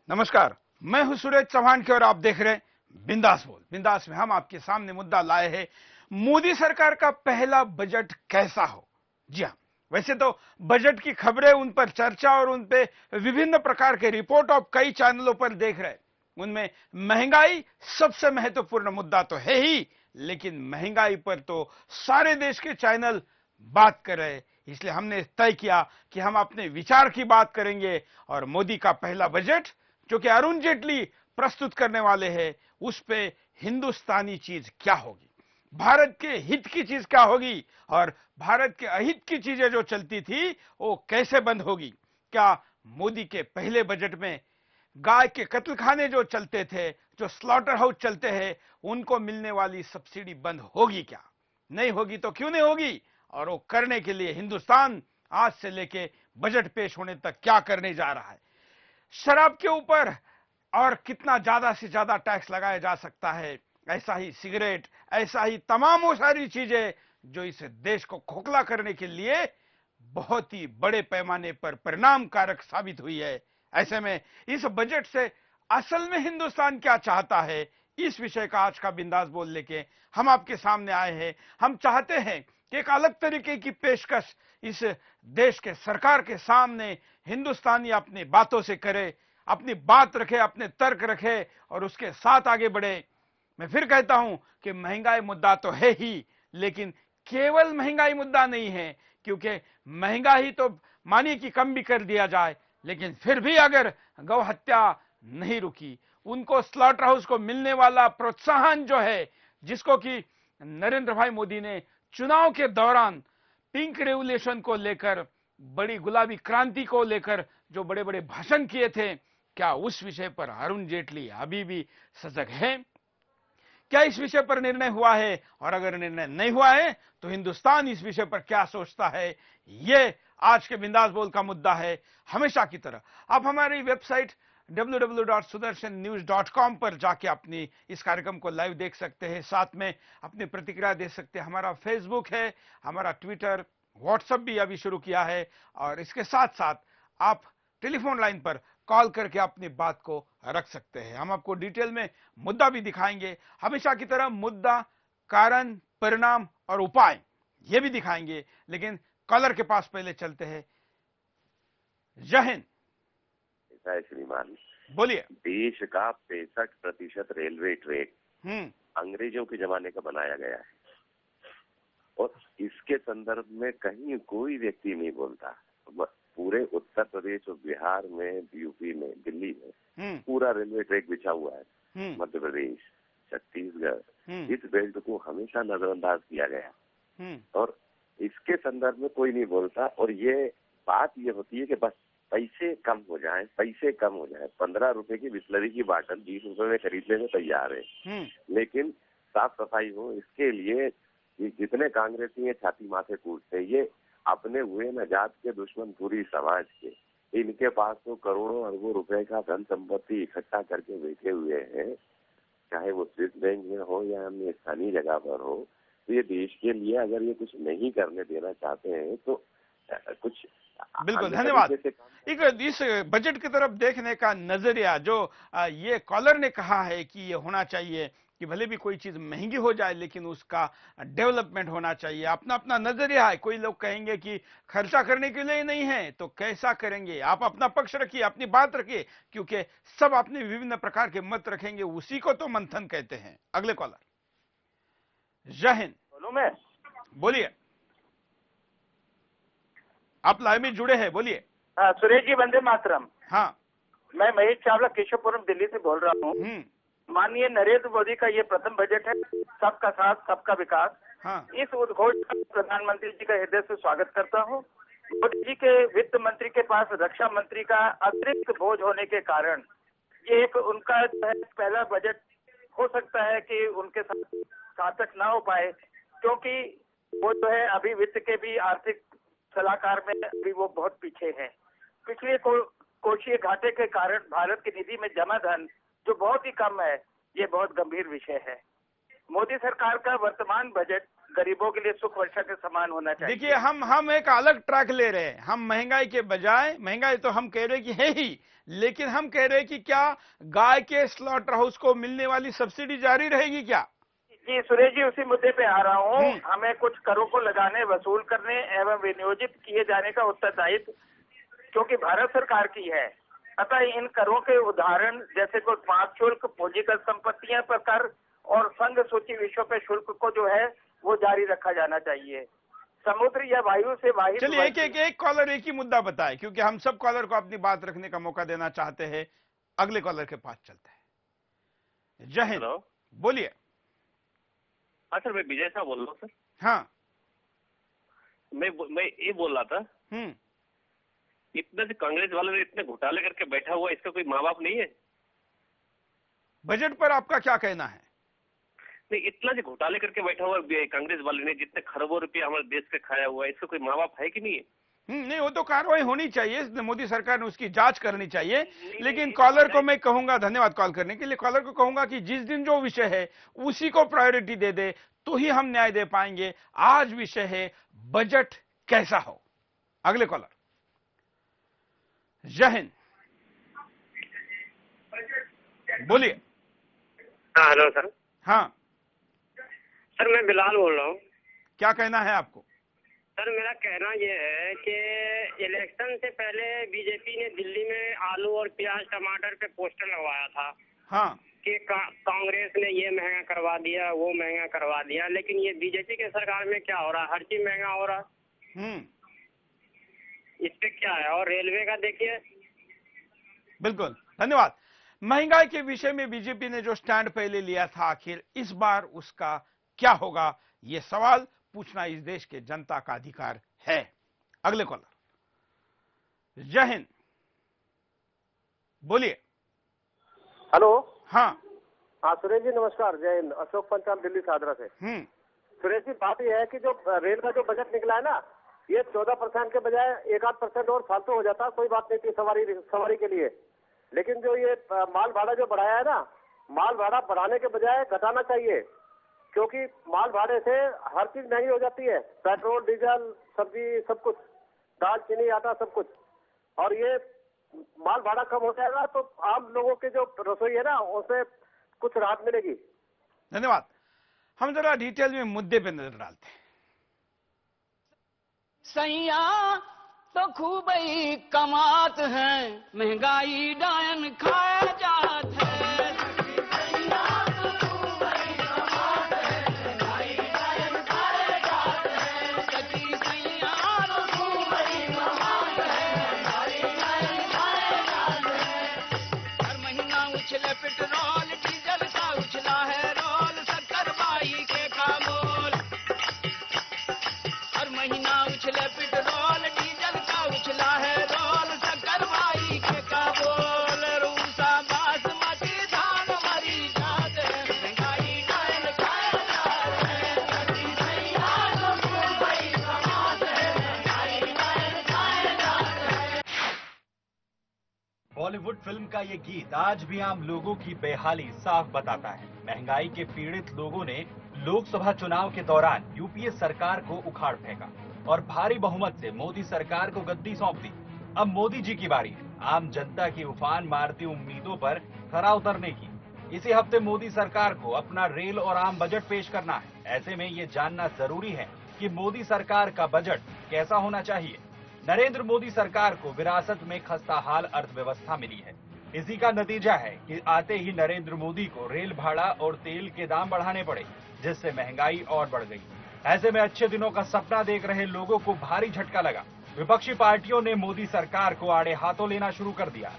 नमस्कार, मैं हूं सुरेश चौहान के और आप देख रहे हैं बिंदास बोल। बिंदास में हम आपके सामने मुद्दा लाए हैं, मोदी सरकार का पहला बजट कैसा हो। जी हां, वैसे तो बजट की खबरें, उन पर चर्चा और उन पे विभिन्न प्रकार के रिपोर्ट आप कई चैनलों पर देख रहे हैं। उनमें महंगाई सबसे महत्वपूर्ण मुद्दा तो है ही, लेकिन महंगाई पर तो सारे देश के चैनल बात कर रहे हैं। इसलिए हमने तय किया कि हम अपने विचार की बात करेंगे और मोदी का पहला बजट जो कि अरुण जेटली प्रस्तुत करने वाले हैं, उस पे हिंदुस्तानी चीज क्या होगी, भारत के हित की चीज क्या होगी और भारत के अहित की चीजें जो चलती थी वो कैसे बंद होगी। क्या मोदी के पहले बजट में गाय के कत्लखाने जो चलते थे, जो स्लॉटर हाउस चलते हैं, उनको मिलने वाली सब्सिडी बंद होगी क्या? नहीं होगी तो क्यों नहीं होगी, और वो करने के लिए हिंदुस्तान आज से लेके बजट पेश होने तक क्या करने जा रहा है। शराब के ऊपर और कितना ज्यादा से ज्यादा टैक्स लगाया जा सकता है, ऐसा ही सिगरेट, ऐसा ही तमाम वो सारी चीजें जो इस देश को खोखला करने के लिए बहुत ही बड़े पैमाने पर परिणाम कारक साबित हुई है। ऐसे में इस बजट से असल में हिंदुस्तान क्या चाहता है, इस विषय का आज का बिंदास बोल लेके हम आपके सामने आए हैं। हम चाहते हैं कि एक अलग तरीके की पेशकश इस देश के सरकार के सामने हिंदुस्तानी अपनी बातों से करे, अपनी बात रखे, अपने तर्क रखे और उसके साथ आगे बढ़े। मैं फिर कहता हूं कि महंगाई मुद्दा तो है ही, लेकिन केवल महंगाई मुद्दा नहीं है, क्योंकि महंगाई तो मानिए कि कम भी कर दिया जाए, लेकिन फिर भी अगर गौ हत्या नहीं रुकी, उनको स्लॉटर हाउस को मिलने वाला प्रोत्साहन जो है, जिसको कि नरेंद्र भाई मोदी ने चुनाव के दौरान पिंक रेवोल्यूशन को लेकर, बड़ी गुलाबी क्रांति को लेकर जो बड़े बड़े भाषण किए थे, क्या उस विषय पर अरुण जेटली अभी भी सजग है? क्या इस विषय पर निर्णय हुआ है? और अगर निर्णय नहीं हुआ है तो हिंदुस्तान इस विषय पर क्या सोचता है, यह आज के बिंदास बोल का मुद्दा है। हमेशा की तरह आप हमारी वेबसाइट www.sudarshannews.com पर जाके अपनी इस कार्यक्रम को लाइव देख सकते हैं, साथ में अपनी प्रतिक्रिया दे सकते हैं। हमारा फेसबुक है, हमारा ट्विटर, व्हाट्सएप भी अभी शुरू किया है, और इसके साथ साथ आप टेलीफोन लाइन पर कॉल करके अपनी बात को रख सकते हैं। हम आपको डिटेल में मुद्दा भी दिखाएंगे, हमेशा की तरह मुद्दा, कारण, परिणाम और उपाय ये भी दिखाएंगे। लेकिन कॉलर के पास पहले चलते हैं। जय हिंद। श्रीमान, बोलिए। देश का 65% रेलवे ट्रैक अंग्रेजों के जमाने का बनाया गया है और इसके संदर्भ में कहीं कोई व्यक्ति नहीं बोलता। पूरे उत्तर प्रदेश और बिहार में, यूपी में, दिल्ली में पूरा रेलवे ट्रैक बिछा हुआ है। मध्य प्रदेश, छत्तीसगढ़, इस बेल्ट को हमेशा नजरअंदाज किया गया और इसके संदर्भ में कोई नहीं बोलता। और ये बात ये होती है कि बस पैसे कम हो जाए, पैसे कम हो जाए। 15 रुपए की बिस्लरी की बाटल 20 रुपए में खरीदने में तैयार है, लेकिन साफ सफाई हो इसके लिए ये जितने कांग्रेसी हैं छाती माथे कूटते हैं। ये अपने हुए नजात के दुश्मन पूरी समाज के, इनके पास तो करोड़ों अरबों रुपए का धन संपत्ति इकट्ठा करके बैठे हुए हैं, चाहे वो स्विस बैंक में हो या अन्य स्थानीय जगह पर हो। तो ये देश के लिए अगर ये कुछ नहीं करने देना चाहते हैं तो कुछ बिल्कुल, धन्यवाद। एक इस बजट की तरफ देखने का नजरिया जो ये कॉलर ने कहा है कि ये होना चाहिए कि भले भी कोई चीज महंगी हो जाए लेकिन उसका डेवलपमेंट होना चाहिए, अपना अपना नजरिया है। कोई लोग कहेंगे कि खर्चा करने के लिए नहीं है तो कैसा करेंगे। आप अपना पक्ष रखिए, अपनी बात रखिए, क्योंकि सब अपने विभिन्न प्रकार के मत रखेंगे, उसी को तो मंथन कहते हैं। अगले कॉलर। जय हिंद। बोलूं मैं? बोलिए, आप लाइव में जुड़े हैं, बोलिए। हाँ, सुरेश जी, वंदे मातरम। हाँ, मैं महेश चावला, केशवपुरम, दिल्ली से बोल रहा हूँ। माननीय नरेंद्र मोदी का ये प्रथम बजट है, सबका साथ सबका विकास। हाँ। इस उद्घोष का प्रधानमंत्री जी का हृदय से स्वागत करता हूँ। मोदी जी के वित्त मंत्री के पास रक्षा मंत्री का अतिरिक्त बोझ होने के कारण ये एक उनका पहला बजट हो सकता है कि उनके साथ सार्थक ना हो पाए, क्योंकि वो जो है अभी वित्त के भी आर्थिक सलाहकार में अभी वो बहुत पीछे हैं। पिछले कोषीय घाटे के कारण भारत की निधि में जमा धन जो बहुत ही कम है, ये बहुत गंभीर विषय है। मोदी सरकार का वर्तमान बजट गरीबों के लिए सुख वर्षा के समान होना चाहिए। देखिए, हम एक अलग ट्रैक ले रहे हैं। हम महंगाई के बजाय, महंगाई तो हम कह रहे हैं कि है ही, लेकिन हम कह रहे हैं कि क्या गाय के स्लॉटर हाउस को मिलने वाली सब्सिडी जारी रहेगी क्या? जी सुरेश जी, उसी मुद्दे पे आ रहा हूँ। हमें कुछ करों को लगाने, वसूल करने एवं विनियोजित किए जाने का उत्तरदायित्व क्योंकि भारत सरकार की है। अतः इन करों के उदाहरण जैसे कोई पाक शुल्क, पूंजीगत संपत्तियां पर कर और संघ सूची विषयों पे शुल्क को जो है वो जारी रखा जाना चाहिए। समुद्र या वायु से वाहित। चलिए एक कॉलर एक ही मुद्दा बताए, क्योंकि हम सब कॉलर को अपनी बात रखने का मौका देना चाहते हैं। अगले कॉलर के पास चलते हैं। जय हिंद, बोलिए। हाँ सर, मैं विजय साहब बोल रहा हूँ सर। हाँ, मैं ये बोल रहा था, इतने से कांग्रेस वाले ने इतने घोटाले करके बैठा हुआ, इसका कोई माँ बाप नहीं है? बजट पर आपका क्या कहना है? नहीं, इतना जो घोटाले करके बैठा हुआ कांग्रेस वाले ने, जितने खरबों रुपया हमारे देश का खाया हुआ है, इसका कोई माँ बाप है कि नहीं है? नहीं, वो तो कार्रवाई होनी चाहिए, मोदी सरकार ने उसकी जांच करनी चाहिए। लेकिन कॉलर को मैं कहूंगा, धन्यवाद कॉल करने के लिए, कॉलर को कहूंगा कि जिस दिन जो विषय है उसी को प्रायोरिटी दे दे तो ही हम न्याय दे पाएंगे। आज विषय है बजट कैसा हो। अगले कॉलर। जय हिंद, बोलिए। हाँ हेलो सर। हाँ सर, मैं बिलाल बोल रहा हूँ। क्या कहना है आपको? सर, मेरा कहना यह है कि इलेक्शन से पहले बीजेपी ने दिल्ली में आलू और प्याज टमाटर पे पोस्टर लगवाया था। हाँ, कि कांग्रेस ने ये महंगा करवा दिया, वो महंगा करवा दिया, लेकिन ये बीजेपी के सरकार में क्या हो रहा है? हर चीज महंगा हो रहा है। इस पे क्या है? और रेलवे का देखिए। बिल्कुल, धन्यवाद। महंगाई के विषय में बीजेपी ने जो स्टैंड पहले लिया था, आखिर इस बार उसका क्या होगा, यह सवाल पूछना इस देश के जनता का अधिकार है। अगले कॉलर। जय हिंद, बोलिए। हेलो। हाँ सुरेश जी नमस्कार, जय हिंद। अशोक पंचाल, दिल्ली सादरा से। सुरेश जी, बात यह है कि जो रेल का जो बजट निकला है ना, ये 14% के बजाय 1-8% और फालतू हो जाता, कोई बात नहीं थी सवारी के लिए। लेकिन जो ये माल भाड़ा जो बढ़ाया है ना, माल भाड़ा बढ़ाने के बजाय घटाना चाहिए, क्योंकि माल भाड़े से हर चीज महंगी हो जाती है। पेट्रोल, डीजल, सब्जी, सब कुछ, दाल, चीनी, आटा, सब कुछ। और ये माल भाड़ा कम हो जाएगा तो आम लोगों के जो रसोई है ना, उससे कुछ राहत मिलेगी। धन्यवाद। हम जरा डिटेल में मुद्दे पे नजर डालते हैं। सैया तो खूब ही कमात हैं, महंगाई डायन खाया जात है। पेट्रोल डीजल का उछला है रोल, शक्कर बाई के कामोल। हर महीना उछले पेट्रोल डीजल का उछला है रोल, शक्कर बाई के कामोल। रूसा बासमती धान मरी जात है, महंगाई डायल खाया जात है। कभी सैया तो खूब ही कमात है, महंगाई डायल खाया जात है। बॉलीवुड फिल्म का ये गीत आज भी आम लोगों की बेहाली साफ बताता है। महंगाई के पीड़ित लोगों ने लोकसभा चुनाव के दौरान यूपीए सरकार को उखाड़ फेंका और भारी बहुमत से मोदी सरकार को गद्दी सौंप दी। अब मोदी जी की बारी है आम जनता की उफान मारती उम्मीदों पर खरा उतरने की। इसी हफ्ते मोदी सरकार को अपना रेल और आम बजट पेश करना है। ऐसे में ये जानना जरूरी है कि मोदी सरकार का बजट कैसा होना चाहिए। नरेंद्र मोदी सरकार को विरासत में खस्ताहाल अर्थव्यवस्था मिली है। इसी का नतीजा है कि आते ही नरेंद्र मोदी को रेल भाड़ा और तेल के दाम बढ़ाने पड़े, जिससे महंगाई और बढ़ गई। ऐसे में अच्छे दिनों का सपना देख रहे लोगों को भारी झटका लगा। विपक्षी पार्टियों ने मोदी सरकार को आड़े हाथों लेना शुरू कर दिया।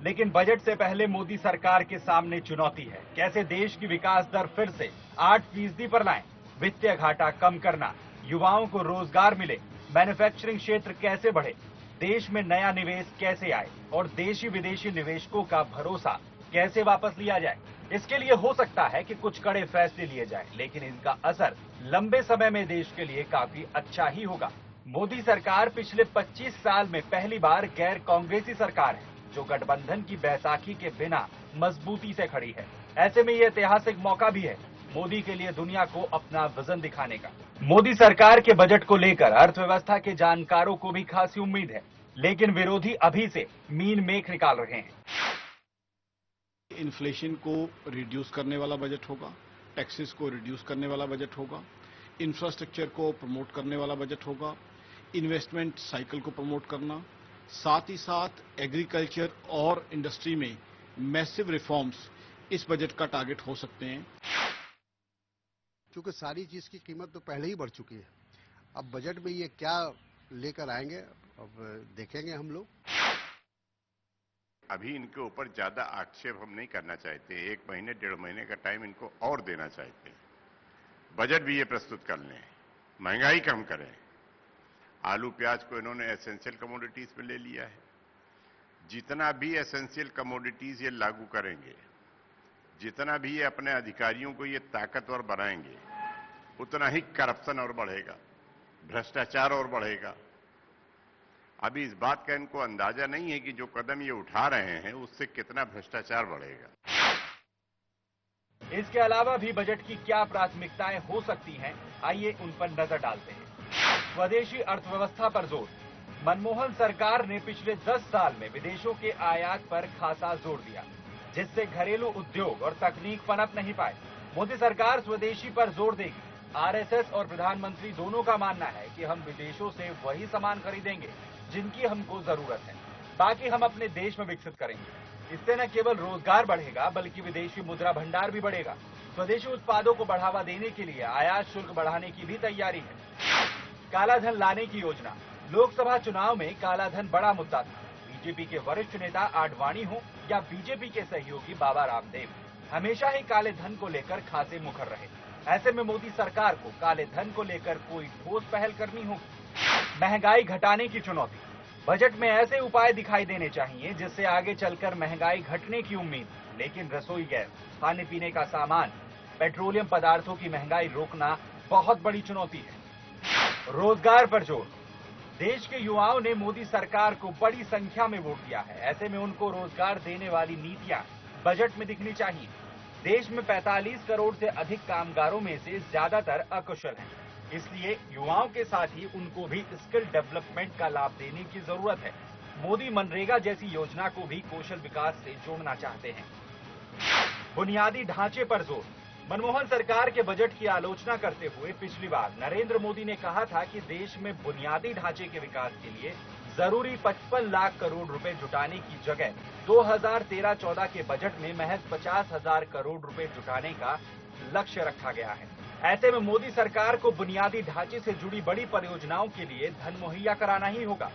लेकिन बजट से पहले मोदी सरकार के सामने चुनौती है, कैसे देश की विकास दर फिर से 8% पर लाएं, वित्तीय घाटा कम करना, युवाओं को रोजगार मिले, मैन्युफैक्चरिंग क्षेत्र कैसे बढ़े, देश में नया निवेश कैसे आए और देशी विदेशी निवेशकों का भरोसा कैसे वापस लिया जाए। इसके लिए हो सकता है कि कुछ कड़े फैसले लिए जाएं, लेकिन इनका असर लंबे समय में देश के लिए काफी अच्छा ही होगा। मोदी सरकार पिछले 25 साल में पहली बार गैर कांग्रेसी सरकार है, जो गठबंधन की बैसाखी के बिना मजबूती से खड़ी है। ऐसे में यह ऐतिहासिक मौका भी है मोदी के लिए दुनिया को अपना विजन दिखाने का। मोदी सरकार के बजट को लेकर अर्थव्यवस्था के जानकारों को भी खासी उम्मीद है, लेकिन विरोधी अभी से मीन मेख निकाल रहे हैं। इन्फ्लेशन को रिड्यूस करने वाला बजट होगा, टैक्सेस को रिड्यूस करने वाला बजट होगा, इंफ्रास्ट्रक्चर को प्रमोट करने वाला बजट होगा, इन्वेस्टमेंट साइकिल को प्रमोट करना, साथ ही साथ एग्रीकल्चर और इंडस्ट्री में मैसिव रिफॉर्म्स इस बजट का टारगेट हो सकते हैं। क्योंकि सारी चीज की कीमत तो पहले ही बढ़ चुकी है। अब बजट में ये क्या लेकर आएंगे, अब देखेंगे हम लोग। अभी इनके ऊपर ज्यादा आक्षेप हम नहीं करना चाहते, 1 महीने 1.5 महीने का टाइम इनको और देना चाहते हैं। बजट भी ये प्रस्तुत कर लें, महंगाई कम करें। आलू प्याज को इन्होंने एसेंशियल कमोडिटीज में ले लिया है। जितना भी एसेंशियल कमोडिटीज ये लागू करेंगे, जितना भी ये अपने अधिकारियों को ये ताकतवर बनाएंगे, उतना ही करप्शन और बढ़ेगा, भ्रष्टाचार और बढ़ेगा। अभी इस बात का इनको अंदाजा नहीं है कि जो कदम ये उठा रहे हैं उससे कितना भ्रष्टाचार बढ़ेगा। इसके अलावा भी बजट की क्या प्राथमिकताएं हो सकती हैं, आइए उन पर नजर डालते हैं। स्वदेशी अर्थव्यवस्था पर जोर। मनमोहन सरकार ने पिछले 10 साल में विदेशों के आयात पर खासा जोर दिया, जिससे घरेलू उद्योग और तकनीक पनप नहीं पाए। मोदी सरकार स्वदेशी पर जोर देगी। आरएसएस और प्रधानमंत्री दोनों का मानना है कि हम विदेशों से वही सामान खरीदेंगे जिनकी हमको जरूरत है, बाकी हम अपने देश में विकसित करेंगे। इससे न केवल रोजगार बढ़ेगा बल्कि विदेशी मुद्रा भंडार भी बढ़ेगा। स्वदेशी उत्पादों को बढ़ावा देने के लिए आयात शुल्क बढ़ाने की भी तैयारी है। कालाधन लाने की योजना। लोकसभा चुनाव में कालाधन बड़ा मुद्दा था। बीजेपी के वरिष्ठ नेता आडवाणी हो या बीजेपी के सहयोगी बाबा रामदेव, हमेशा ही काले धन को लेकर खासे मुखर रहे। ऐसे में मोदी सरकार को काले धन को लेकर कोई ठोस पहल करनी होगी। महंगाई घटाने की चुनौती। बजट में ऐसे उपाय दिखाई देने चाहिए जिससे आगे चलकर महंगाई घटने की उम्मीद, लेकिन रसोई गैस, खाने पीने का सामान, पेट्रोलियम पदार्थों की महंगाई रोकना बहुत बड़ी चुनौती है। रोजगार पर जोर। देश के युवाओं ने मोदी सरकार को बड़ी संख्या में वोट दिया है। ऐसे में उनको रोजगार देने वाली नीतियां बजट में दिखनी चाहिए। देश में 45 करोड़ से अधिक कामगारों में से ज्यादातर अकुशल हैं, इसलिए युवाओं के साथ ही उनको भी स्किल डेवलपमेंट का लाभ देने की जरूरत है। मोदी मनरेगा जैसी योजना को भी कौशल विकास से जोड़ना चाहते हैं। बुनियादी ढांचे पर जोर। मनमोहन सरकार के बजट की आलोचना करते हुए पिछली बार नरेंद्र मोदी ने कहा था कि देश में बुनियादी ढांचे के विकास के लिए जरूरी 55 लाख करोड़ रुपए जुटाने की जगह 2013-14 के बजट में महज 50,000 करोड़ रुपए जुटाने का लक्ष्य रखा गया है। ऐसे में मोदी सरकार को बुनियादी ढांचे से जुड़ी बड़ी परियोजनाओं के लिए धन मुहैया कराना ही होगा।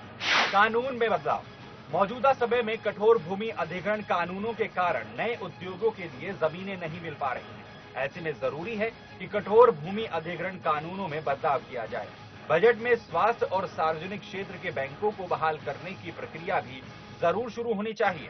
कानून में बदलाव। मौजूदा समय में कठोर भूमि अधिग्रहण कानूनों के कारण नए उद्योगों के लिए जमीनें नहीं मिल पा रही हैं। ऐसे में जरूरी है कि कठोर भूमि अधिग्रहण कानूनों में बदलाव किया जाए। बजट में स्वास्थ्य और सार्वजनिक क्षेत्र के बैंकों को बहाल करने की प्रक्रिया भी जरूर शुरू होनी चाहिए।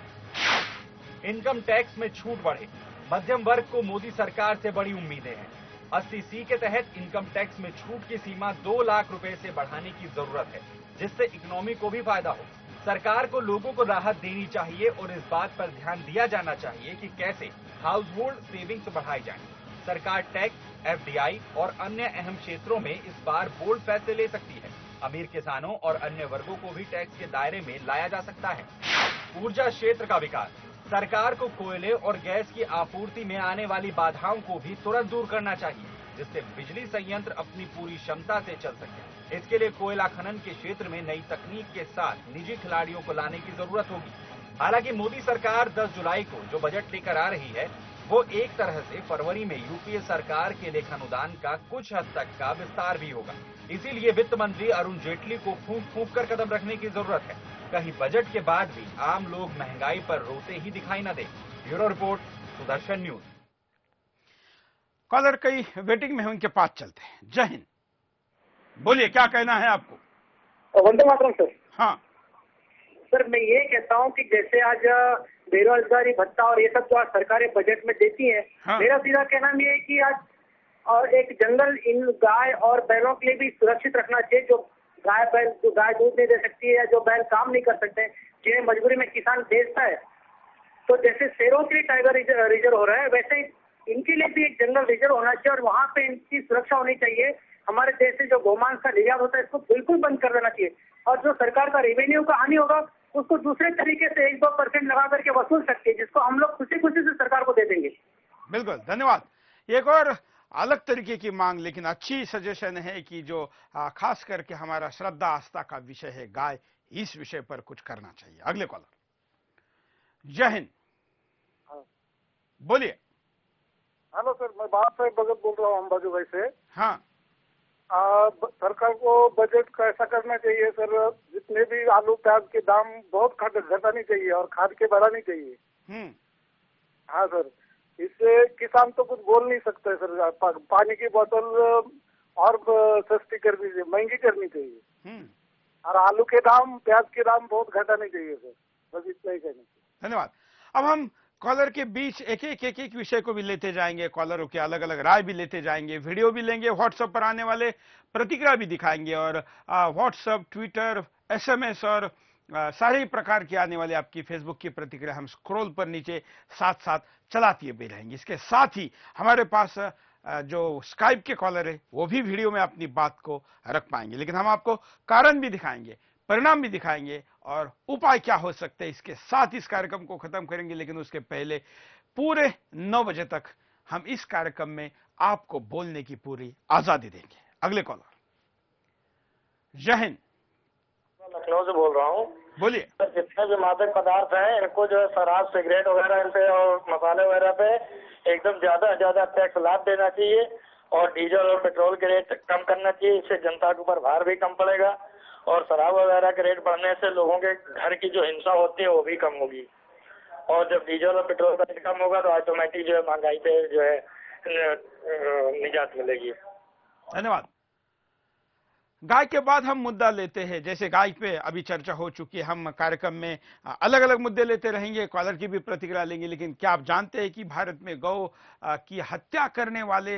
इनकम टैक्स में छूट बढ़े। मध्यम वर्ग को मोदी सरकार से बड़ी उम्मीदें हैं। 80C के तहत इनकम टैक्स में छूट की सीमा 2 लाख रुपए से बढ़ाने की जरूरत है, जिससे इकोनॉमी को भी फायदा हो। सरकार को लोगों को राहत देनी चाहिए और इस बात पर ध्यान दिया जाना चाहिए कि कैसे हाउस होल्ड सेविंग्स बढ़ाई जाए। सरकार टैक्स, FDI और अन्य अहम क्षेत्रों में इस बार बोल्ड फैसले ले सकती है। अमीर किसानों और अन्य वर्गों को भी टैक्स के दायरे में लाया जा सकता है। ऊर्जा क्षेत्र का विकास। सरकार को कोयले और गैस की आपूर्ति में आने वाली बाधाओं को भी तुरंत दूर करना चाहिए, जिससे बिजली संयंत्र अपनी पूरी क्षमता से चल सके। इसके लिए कोयला खनन के क्षेत्र में नई तकनीक के साथ निजी खिलाड़ियों को लाने की जरूरत होगी। हालांकि मोदी सरकार 10 जुलाई को जो बजट लेकर आ रही है, वो एक तरह से फरवरी में यूपीए सरकार के लेखानुदान का कुछ हद तक का विस्तार भी होगा। इसीलिए वित्त मंत्री अरुण जेटली को फूंक फूंक कर कदम रखने की जरूरत है। कहीं बजट के बाद भी आम लोग महंगाई पर रोते ही दिखाई न दे। Bureau report, Sudarshan news. Caller कई वेटिंग में है, उनके पास चलते हैं। जय हिंद, बोलिए क्या कहना है आपको। वंदे मातरम सर। हाँ सर, मैं ये कहता हूँ कि जैसे आज बेरोजगारी भत्ता और ये सब जो आज सरकारें बजट में देती है, हाँ। मेरा सीधा कहना ये है कि आज और एक जंगल इन गाय और बैलों के लिए भी सुरक्षित रखना चाहिए। जो गाय दूध नहीं दे सकती है या जो बैल काम नहीं कर सकते, जिन्हें मजबूरी में किसान बेचता है, तो जैसे शेरों के लिए टाइगर रिजर्व हो रहा है, वैसे ही इनके लिए भी एक जंगल रिजर्व होना चाहिए और वहाँ पे इनकी सुरक्षा होनी चाहिए। हमारे देश से जो गोमांस का निर्यात होता है इसको बिल्कुल बंद कर देना चाहिए और जो सरकार का रेवेन्यू का हानि होगा उसको दूसरे तरीके से 1-2% लगा करके वसूल सकते हैं, जिसको हम लोग खुशी खुशी से सरकार को दे देंगे। बिल्कुल, धन्यवाद। एक और अलग तरीके की मांग, लेकिन अच्छी सजेशन है कि जो खास करके हमारा श्रद्धा आस्था का विषय है गाय, इस विषय पर कुछ करना चाहिए। अगले कॉलर। जय हिंद। बोलिए। हेलो सर, मैं बात से भगत बोल रहा हूँ अंबाजू भाई से। हाँ। सरकार को बजट का ऐसा करना चाहिए सर, जितने भी आलू प्याज के दाम बहुत घटानी चाहिए और खाद के बढ़ानी चाहिए। हाँ सर, इससे किसान तो कुछ बोल नहीं सकते सर। पानी की बोतल और सस्ती करनी चाहिए, महंगी करनी चाहिए और आलू के दाम प्याज के दाम बहुत घटाने चाहिए सर। बस इतना ही कहना चाहिए। धन्यवाद। अब हम कॉलर के बीच एक एक विषय को भी लेते जाएंगे, कॉलरों के अलग अलग राय भी लेते जाएंगे, वीडियो भी लेंगे, व्हाट्सएप पर आने वाले प्रतिक्रिया भी दिखाएंगे और व्हाट्सएप, ट्विटर, एसएमएस और सारे प्रकार की आने वाले आपकी फेसबुक की प्रतिक्रिया हम स्क्रॉल पर नीचे साथ साथ चलाते भी रहेंगे। इसके साथ ही हमारे पास जो स्काइप के कॉलर है वो भी वीडियो में अपनी बात को रख पाएंगे, लेकिन हम आपको कारण भी दिखाएंगे, परिणाम भी दिखाएंगे और उपाय क्या हो सकते हैं। इसके साथ इस कार्यक्रम को खत्म करेंगे, लेकिन उसके पहले पूरे 9 बजे तक हम इस कार्यक्रम में आपको बोलने की पूरी आजादी देंगे। अगले कॉलर। जय हिंद। लखनऊ से बोल रहा हूँ। बोलिए। जितने भी मादक पदार्थ हैं इनको जो है शराब, सिगरेट वगैरह इन पे और मसाले वगैरह पे एकदम ज्यादा टैक्स लाभ देना चाहिए और डीजल और पेट्रोल के रेट कम करना चाहिए। इससे जनता के ऊपर भार भी कम पड़ेगा और शराब वगैरह के रेट बढ़ने से लोगों के घर की जो हिंसा होती है वो भी कम होगी और जब डीजल और पेट्रोल का रेट कम होगा तो ऑटोमेटिक जो है महंगाई पे जो है निजात मिलेगी। धन्यवाद। गाय के बाद हम मुद्दा लेते हैं, जैसे गाय पे अभी चर्चा हो चुकी है, हम कार्यक्रम में अलग अलग मुद्दे लेते रहेंगे, कॉलर की भी प्रतिक्रिया लेंगे। लेकिन क्या आप जानते हैं कि भारत में गौ की हत्या करने वाले,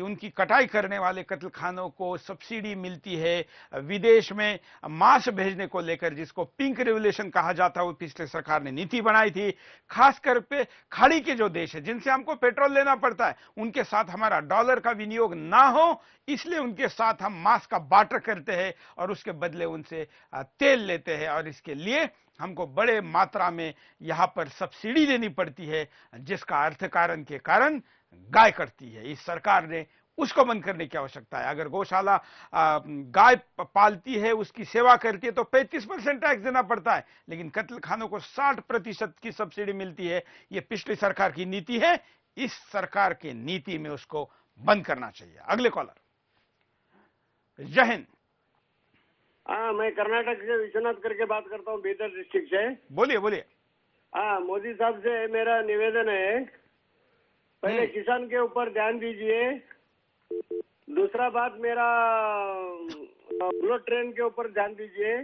उनकी कटाई करने वाले कत्लखानों को सब्सिडी मिलती है। विदेश में मांस भेजने को लेकर, जिसको पिंक रेवोल्यूशन कहा जाता है, वो पिछले सरकार ने नीति बनाई थी। खासकर पे खाड़ी के जो देश है जिनसे हमको पेट्रोल लेना पड़ता है, उनके साथ हमारा डॉलर का विनियोग ना हो, इसलिए उनके साथ हम मांस का बार्टर करते हैं और उसके बदले उनसे तेल लेते हैं और इसके लिए हमको बड़े मात्रा में यहां पर सब्सिडी देनी पड़ती है, जिसका अर्थकारण के कारण गाय कटती है। इस सरकार ने उसको बंद करने की आवश्यकता है। अगर गौशाला गाय पालती है, उसकी सेवा करती है तो 35% टैक्स देना पड़ता है, लेकिन कत्लखानों को 60% की सब्सिडी मिलती है। ये पिछली सरकार की नीति है, इस सरकार की नीति में उसको बंद करना चाहिए। अगले कॉलर। जय हिंद। हाँ, मैं कर्नाटक से विश्वनाथ करके बात करता हूँ, बीदर डिस्ट्रिक्ट से। बोलिए बोलिए। हाँ, मोदी साहब से मेरा निवेदन है, पहले किसान के ऊपर ध्यान दीजिए। दूसरा बात, मेरा बुलेट ट्रेन के ऊपर ध्यान दीजिए।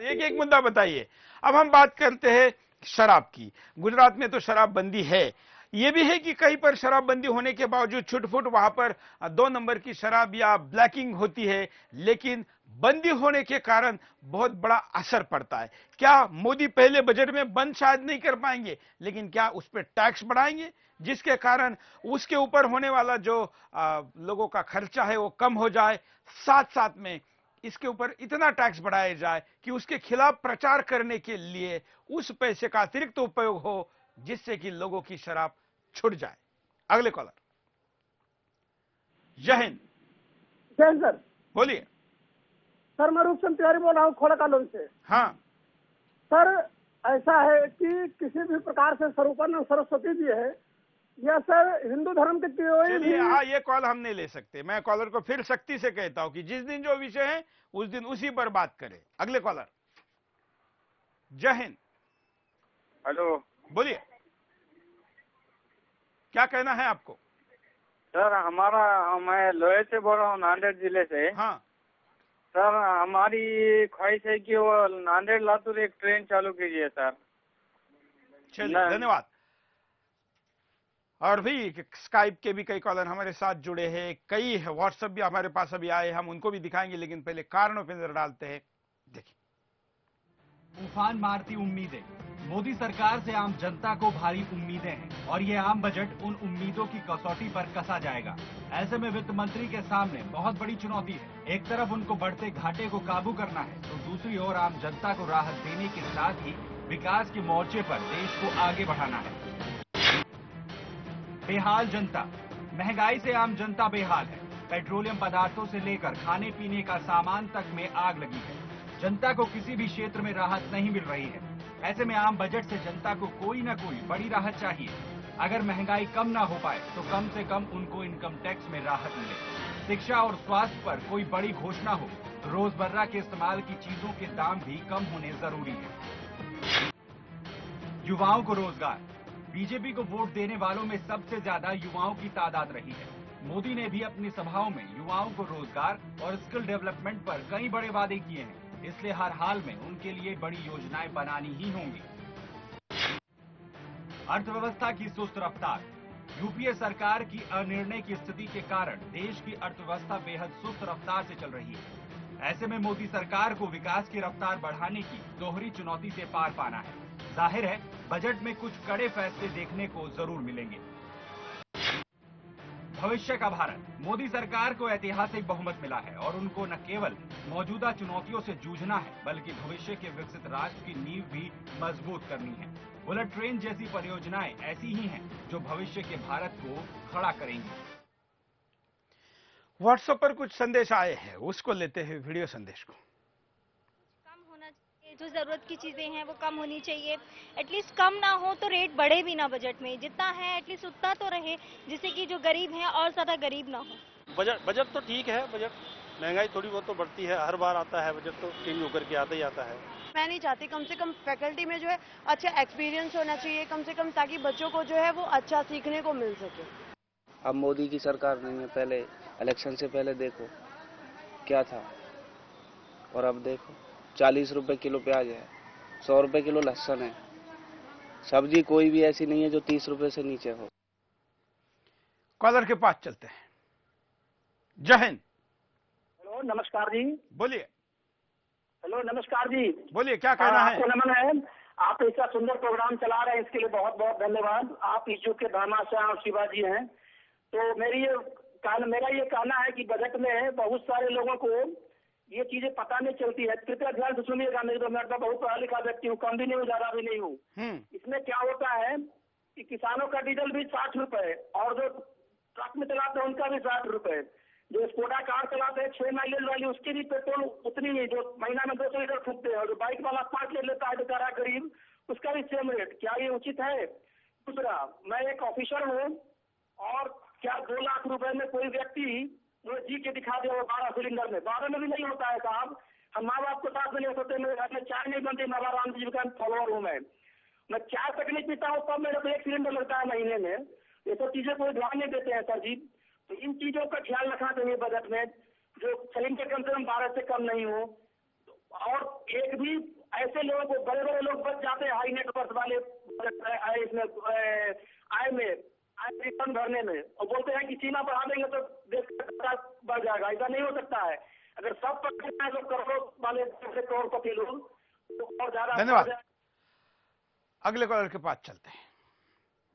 एक एक मुद्दा बताइए। अब हम बात करते हैं शराब की। गुजरात में तो शराब बंदी है, ये भी है कि कहीं पर शराबबंदी होने के बावजूद छुटफुट वहां पर 2 नंबर की शराब या ब्लैकिंग होती है, लेकिन बंदी होने के कारण बहुत बड़ा असर पड़ता है। क्या मोदी पहले बजट में बंद शायद नहीं कर पाएंगे, लेकिन क्या उस पर टैक्स बढ़ाएंगे, जिसके कारण उसके ऊपर होने वाला जो लोगों का खर्चा है वो कम हो जाए। साथ साथ में इसके ऊपर इतना टैक्स बढ़ाया जाए कि उसके खिलाफ प्रचार करने के लिए उस पैसे का अतिरिक्त उपयोग हो, जिससे कि लोगों की शराब छूट जाए। अगले कॉलर। जय हिंद। जय हिंद सर। बोलिए। सर, मैं रूपचंद तिवारी बोल रहा हूँ, खोड़ा कॉलोनी से। हाँ सर, ऐसा है कि किसी भी प्रकार से स्वरूपन सरस्वती जी है या सर हिंदू धर्म के कोई भी। हाँ, ये कॉल हम नहीं ले सकते। मैं कॉलर को फिर सख्ती से कहता हूं कि जिस दिन जो विषय है उस दिन उसी पर बात करें। अगले कॉलर। जय हिंद। हेलो, बोलिए, क्या कहना है आपको? सर मैं लोहे से बोल रहा हूँ, नांदेड़ जिले से। हाँ सर, हमारी ख्वाहिश है कि वो नांदेड़ लातूर एक ट्रेन चालू कीजिए सर। चलिए, धन्यवाद। और भी स्काइप के भी कई कॉलर हमारे साथ जुड़े हैं, कई व्हाट्सएप भी हमारे पास अभी आए, हम उनको भी दिखाएंगे, लेकिन पहले कारणों पर नजर डालते हैं। देखिए। तूफान मारती उम्मीदें, मोदी सरकार से आम जनता को भारी उम्मीदें हैं और ये आम बजट उन उम्मीदों की कसौटी पर कसा जाएगा। ऐसे में वित्त मंत्री के सामने बहुत बड़ी चुनौती है। एक तरफ उनको बढ़ते घाटे को काबू करना है, तो दूसरी ओर आम जनता को राहत देने के साथ ही विकास के मोर्चे पर देश को आगे बढ़ाना है। बेहाल जनता। महंगाई से आम जनता बेहाल है। पेट्रोलियम पदार्थों से लेकर खाने पीने का सामान तक में आग लगी है। जनता को किसी भी क्षेत्र में राहत नहीं मिल रही है। ऐसे में आम बजट से जनता को कोई न कोई बड़ी राहत चाहिए। अगर महंगाई कम ना हो पाए तो कम से कम उनको इनकम टैक्स में राहत मिले। शिक्षा और स्वास्थ्य पर कोई बड़ी घोषणा हो। रोजमर्रा के इस्तेमाल की चीजों के दाम भी कम होने जरूरी है। युवाओं को रोजगार। बीजेपी को वोट देने वालों में सबसे ज्यादा युवाओं की तादाद रही है। मोदी ने भी अपनी सभाओं में युवाओं को रोजगार और स्किल डेवलपमेंट पर कई बड़े वादे किए हैं, इसलिए हर हाल में उनके लिए बड़ी योजनाएं बनानी ही होंगी। अर्थव्यवस्था की सुस्त रफ्तार। यूपीए सरकार की अनिर्णय की स्थिति के कारण देश की अर्थव्यवस्था बेहद सुस्त रफ्तार से चल रही है। ऐसे में मोदी सरकार को विकास की रफ्तार बढ़ाने की दोहरी चुनौती से पार पाना है। जाहिर है बजट में कुछ कड़े फैसले देखने को जरूर मिलेंगे। भविष्य का भारत। मोदी सरकार को ऐतिहासिक बहुमत मिला है और उनको न केवल मौजूदा चुनौतियों से जूझना है, बल्कि भविष्य के विकसित राष्ट्र की नींव भी मजबूत करनी है। बुलेट ट्रेन जैसी परियोजनाएं ऐसी ही हैं जो भविष्य के भारत को खड़ा करेंगी। व्हाट्सएप पर कुछ संदेश आए हैं, उसको लेते हैं वीडियो संदेश को। जो जरूरत की चीजें हैं वो कम होनी चाहिए। एटलीस्ट कम ना हो तो रेट बढ़े भी ना बजट में, जितना है एटलीस्ट उतना तो रहे, जिससे कि जो गरीब हैं और ज्यादा गरीब ना हो। बजट तो ठीक है। बजट महंगाई थोड़ी बहुत तो बढ़ती है, हर बार आता है बजट तो चेंज होकर के आता ही आता है। मैं नहीं चाहती, कम से कम फैकल्टी में जो है अच्छा एक्सपीरियंस होना चाहिए कम से कम, ताकि बच्चों को जो है वो अच्छा सीखने को मिल सके। अब मोदी की सरकार नहीं है, पहले इलेक्शन से पहले देखो क्या था और अब देखो 40 रुपए किलो प्याज है, 100 रुपए किलो लहसुन है। सब्जी कोई भी ऐसी नहीं है जो 30 रुपए से नीचे हो। कॉलर के पास चलते हैं। जय हिंद। हेलो नमस्कार जी। बोलिए। हेलो नमस्कार जी। बोलिए, क्या कहना है? आपको नमन है। आप ऐसा सुंदर प्रोग्राम चला रहे हैं, इसके लिए बहुत बहुत धन्यवाद। आप इस युग के भामाशाह और शिवाजी हैं। तो मेरा ये कहना है कि बजट में बहुत सारे लोगों को ये चीजें पता नहीं चलती है। कृपया ध्यान से सुनिएगा। मेरे तो मैं बहुत पढ़ा लिखा व्यक्ति हूँ, कम भी नहीं हूँ ज्यादा भी नहीं हूँ। इसमें क्या होता है कि किसानों का डीजल भी 60 रुपए और जो ट्रक में चलाते हैं उनका भी 60 रुपए, जो स्कोडा कार चलाते हैं 6 माइलेज वाली उसकी भी पेट्रोल उतनी ही, जो महीना में 200 लीटर फूकते हैं, और जो बाइक वाला 5 लीटर लेता है बेचारा गरीब, उसका भी सेम रेट। क्या ये उचित है? दूसरा, मैं एक ऑफिसर हूँ और क्या 2 लाख रुपए में कोई व्यक्ति जो जी के दिखा दे वो 12 सिलेंडर में, 12 में भी नहीं होता है साहब। हम माँ बाप को साथ में नहीं होते, मेरे घर में चाय नहीं बनती, बाबा राम जी का फॉलोअर हूँ मैं चाय तक नहीं पीता हूँ, तब मेरे को 1 सिलेंडर लगता है महीने में। ये सब चीजें कोई ध्यान नहीं देते हैं सर जी। तो इन चीजों का ख्याल रखना चाहिए बजट में, जो सिलेंडर कम से कम 12 से कम नहीं हो। और एक भी ऐसे लोगों को, बड़े बड़े लोग बच जाते हैं हाई नेटवर्थ वाले इसमें आय में रिटर्न भरने में, और बोलते हैं कि सीमा बढ़ा देंगे तो देश का बढ़ जाएगा। ऐसा नहीं हो सकता है। अगर सब लोग करोड़ों वाले करोड़पति लोग तो और ज्यादा। धन्यवाद। अगले कॉलर के पास चलते हैं।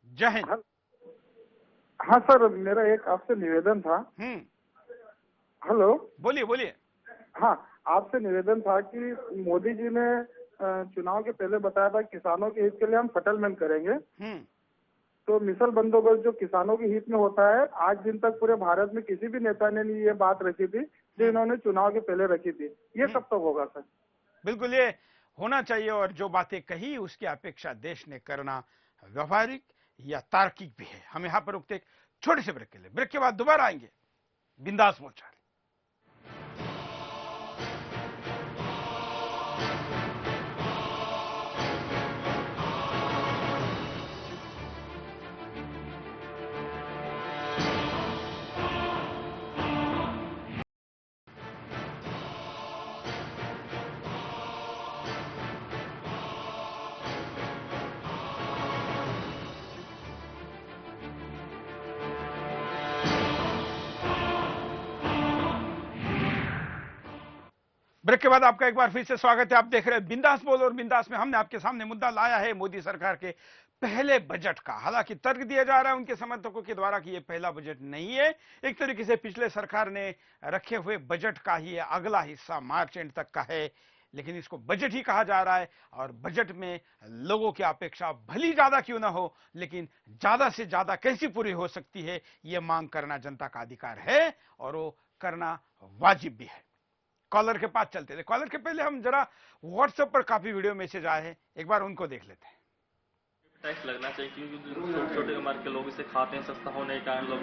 जय हिंद। हाँ सर, मेरा एक आपसे निवेदन था। हेलो। बोलिए बोलिए। हाँ, आपसे निवेदन था कि मोदी जी ने चुनाव के पहले बताया था किसानों के हित के लिए हम सेटलमेंट करेंगे। तो मिसल बंदोबस्त जो किसानों के हित में होता है, आज दिन तक पूरे भारत में किसी भी नेता ने नहीं ये बात रखी थी जो इन्होंने चुनाव के पहले रखी थी। ये कब तक होगा सर? बिल्कुल, ये होना चाहिए। और जो बातें कही उसकी अपेक्षा देश ने करना व्यवहारिक या तार्किक भी है। हम यहाँ पर रुकते एक छोटे से ब्रेक के लिए। ब्रेक के बाद दोबारा आएंगे बिंदास मोर्चा। ब्रेक के बाद आपका एक बार फिर से स्वागत है। आप देख रहे हैं बिंदास बोल, और बिंदास में हमने आपके सामने मुद्दा लाया है मोदी सरकार के पहले बजट का। हालांकि तर्क दिया जा रहा है उनके समर्थकों के द्वारा कि यह पहला बजट नहीं है, एक तरीके से पिछले सरकार ने रखे हुए बजट का ही अगला हिस्सा मार्च एंड तक का है, लेकिन इसको बजट ही कहा जा रहा है। और बजट में लोगों की अपेक्षा भली ज्यादा क्यों ना हो, लेकिन ज्यादा से ज्यादा कैसी पूरी हो सकती है, यह मांग करना जनता का अधिकार है और वो करना वाजिब भी है। कॉलर के पास चलते थे। कॉलर के पहले हम जरा व्हाट्सएप पर काफी वीडियो मैसेज आए हैं, एक बार उनको देख लेते हैं। टैक्स लगना चाहिए क्योंकि छोटे छोटे उम्र के लोग इसे खाते हैं, सस्ता होने के कारण लोग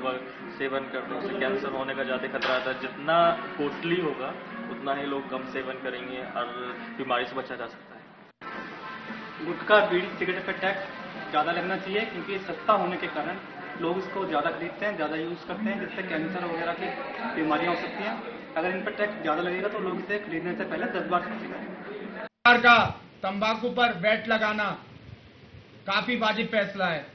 सेवन करते हैं, उससे कैंसर होने का ज़्यादा खतरा रहता है। जितना कॉस्टली होगा उतना ही लोग कम सेवन करेंगे और बीमारी से बचा जा सकता है। गुटखा, बीड़ी, सिगरेट पर टैक्स ज़्यादा लगना चाहिए क्योंकि सस्ता होने के कारण लोग इसको ज़्यादा खरीदते हैं, ज़्यादा यूज़ करते हैं, जिससे कैंसर वगैरह की बीमारियाँ हो सकती हैं। अगर इन पर टैक्स ज़्यादा लगेगा तो लोग इसे खरीदने से पहले 10 बार सोचेंगे। सरकार का तंबाकू पर वैट लगाना काफी वाजिब फैसला है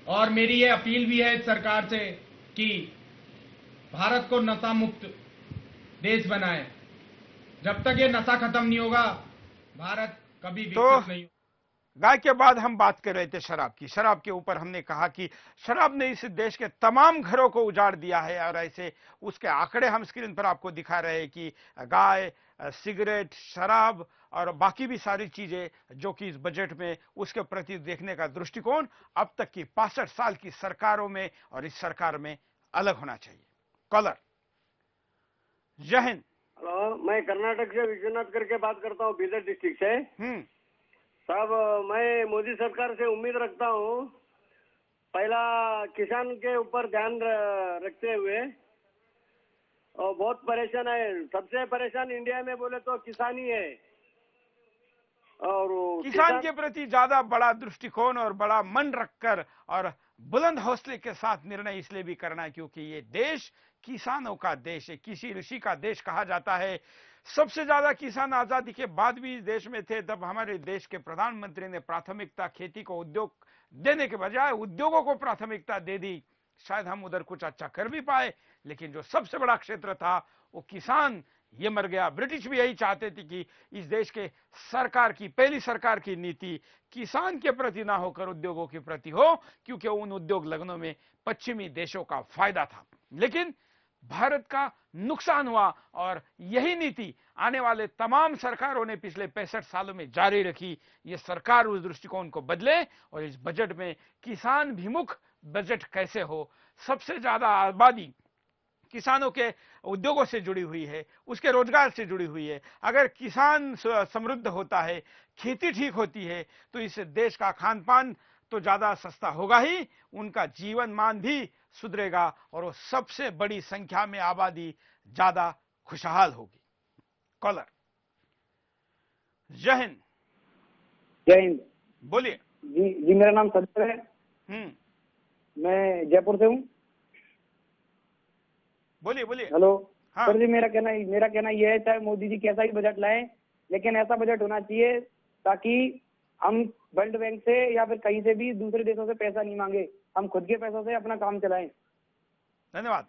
और मेरी ये अपील भी है सरकार से कि भारत को नशा मुक्त देश बनाए। जब तक ये नशा खत्म नहीं होगा भारत कभी विकसित नहीं। गाय के बाद हम बात कर रहे थे शराब की। शराब के ऊपर हमने कहा कि शराब ने इस देश के तमाम घरों को उजाड़ दिया है, और ऐसे उसके आंकड़े हम स्क्रीन पर आपको दिखा रहे हैं कि गाय, सिगरेट, शराब और बाकी भी सारी चीजें जो कि इस बजट में उसके प्रति देखने का दृष्टिकोण अब तक की 65 साल की सरकारों में और इस सरकार में अलग होना चाहिए। कॉलर, जय हिंद। हेलो, मैं कर्नाटक से विश्वनाथ करके बात करता हूँ, बीदर डिस्ट्रिक्ट से। साहब, मैं मोदी सरकार से उम्मीद रखता हूँ, पहला किसान के ऊपर ध्यान रखते हुए, और बहुत परेशान है। सबसे परेशान इंडिया में बोले तो किसान ही है। और किसान के प्रति ज्यादा बड़ा दृष्टिकोण और बड़ा मन रखकर और बुलंद हौसले के साथ निर्णय इसलिए भी करना है क्योंकि ये देश किसानों का देश है, किसी ऋषि का देश कहा जाता है। सबसे ज्यादा किसान आजादी के बाद भी इस देश में थे, तब हमारे देश के प्रधानमंत्री ने प्राथमिकता खेती को उद्योग देने के बजाय उद्योगों को प्राथमिकता दे दी। शायद हम उधर कुछ अच्छा कर भी पाए, लेकिन जो सबसे बड़ा क्षेत्र था वो किसान, ये मर गया। ब्रिटिश भी यही चाहते थे कि इस देश के सरकार की पहली सरकार की नीति किसान के प्रति ना होकर उद्योगों के प्रति हो, क्योंकि उन उद्योग लगनों में पश्चिमी देशों का फायदा था। लेकिन भारत का नुकसान हुआ और यही नीति आने वाले तमाम सरकारों ने पिछले 65 सालों में जारी रखी। ये सरकार उस दृष्टिकोण को बदले और इस बजट में किसान भिमुख बजट कैसे हो। सबसे ज्यादा आबादी किसानों के उद्योगों से जुड़ी हुई है, उसके रोजगार से जुड़ी हुई है। अगर किसान समृद्ध होता है, खेती ठीक होती है, तो इस देश का खान पान तो ज्यादा सस्ता होगा ही, उनका जीवन मान भी सुधरेगा और वो सबसे बड़ी संख्या में आबादी ज्यादा खुशहाल होगी। कॉलर, जय हिंद। जय हिंद। बोलिए। जी, मेरा नाम संजय है। मैं जयपुर से हूँ। बोलिए बोलिए। हेलो। हाँ। सर जी, मेरा कहना यह है, चाहे मोदी जी कैसा ही बजट लाएं, लेकिन ऐसा बजट होना चाहिए ताकि हम वर्ल्ड बैंक से या फिर कहीं से भी दूसरे देशों से पैसा नहीं मांगे, हम खुद के पैसों से अपना काम चलाएं। धन्यवाद।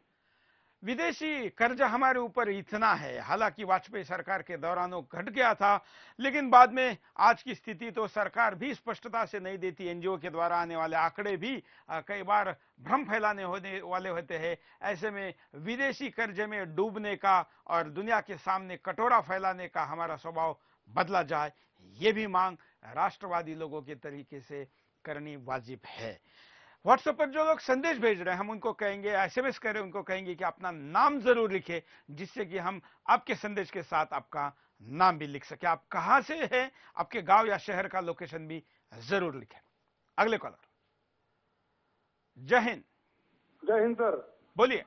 विदेशी कर्ज हमारे ऊपर इतना है, हालांकि वाजपेयी सरकार के दौरान वो घट गया था, लेकिन बाद में आज की स्थिति तो सरकार भी स्पष्टता से नहीं देती। एनजीओ के द्वारा आने वाले आंकड़े भी कई बार भ्रम फैलाने होने वाले होते हैं। ऐसे में विदेशी कर्ज में डूबने का और दुनिया के सामने कटोरा फैलाने का हमारा स्वभाव बदला जाए, ये भी मांग राष्ट्रवादी लोगों के तरीके से करनी वाजिब है। व्हाट्सएप पर जो लोग संदेश भेज रहे हैं, हम उनको कहेंगे, एसएमएस करें, उनको कहेंगे कि अपना नाम जरूर लिखें, जिससे कि हम आपके संदेश के साथ आपका नाम भी लिख सके। आप कहां से हैं, आपके गांव या शहर का लोकेशन भी जरूर लिखें। अगले कॉलर, जय हिंद। जय हिंद सर। बोलिए।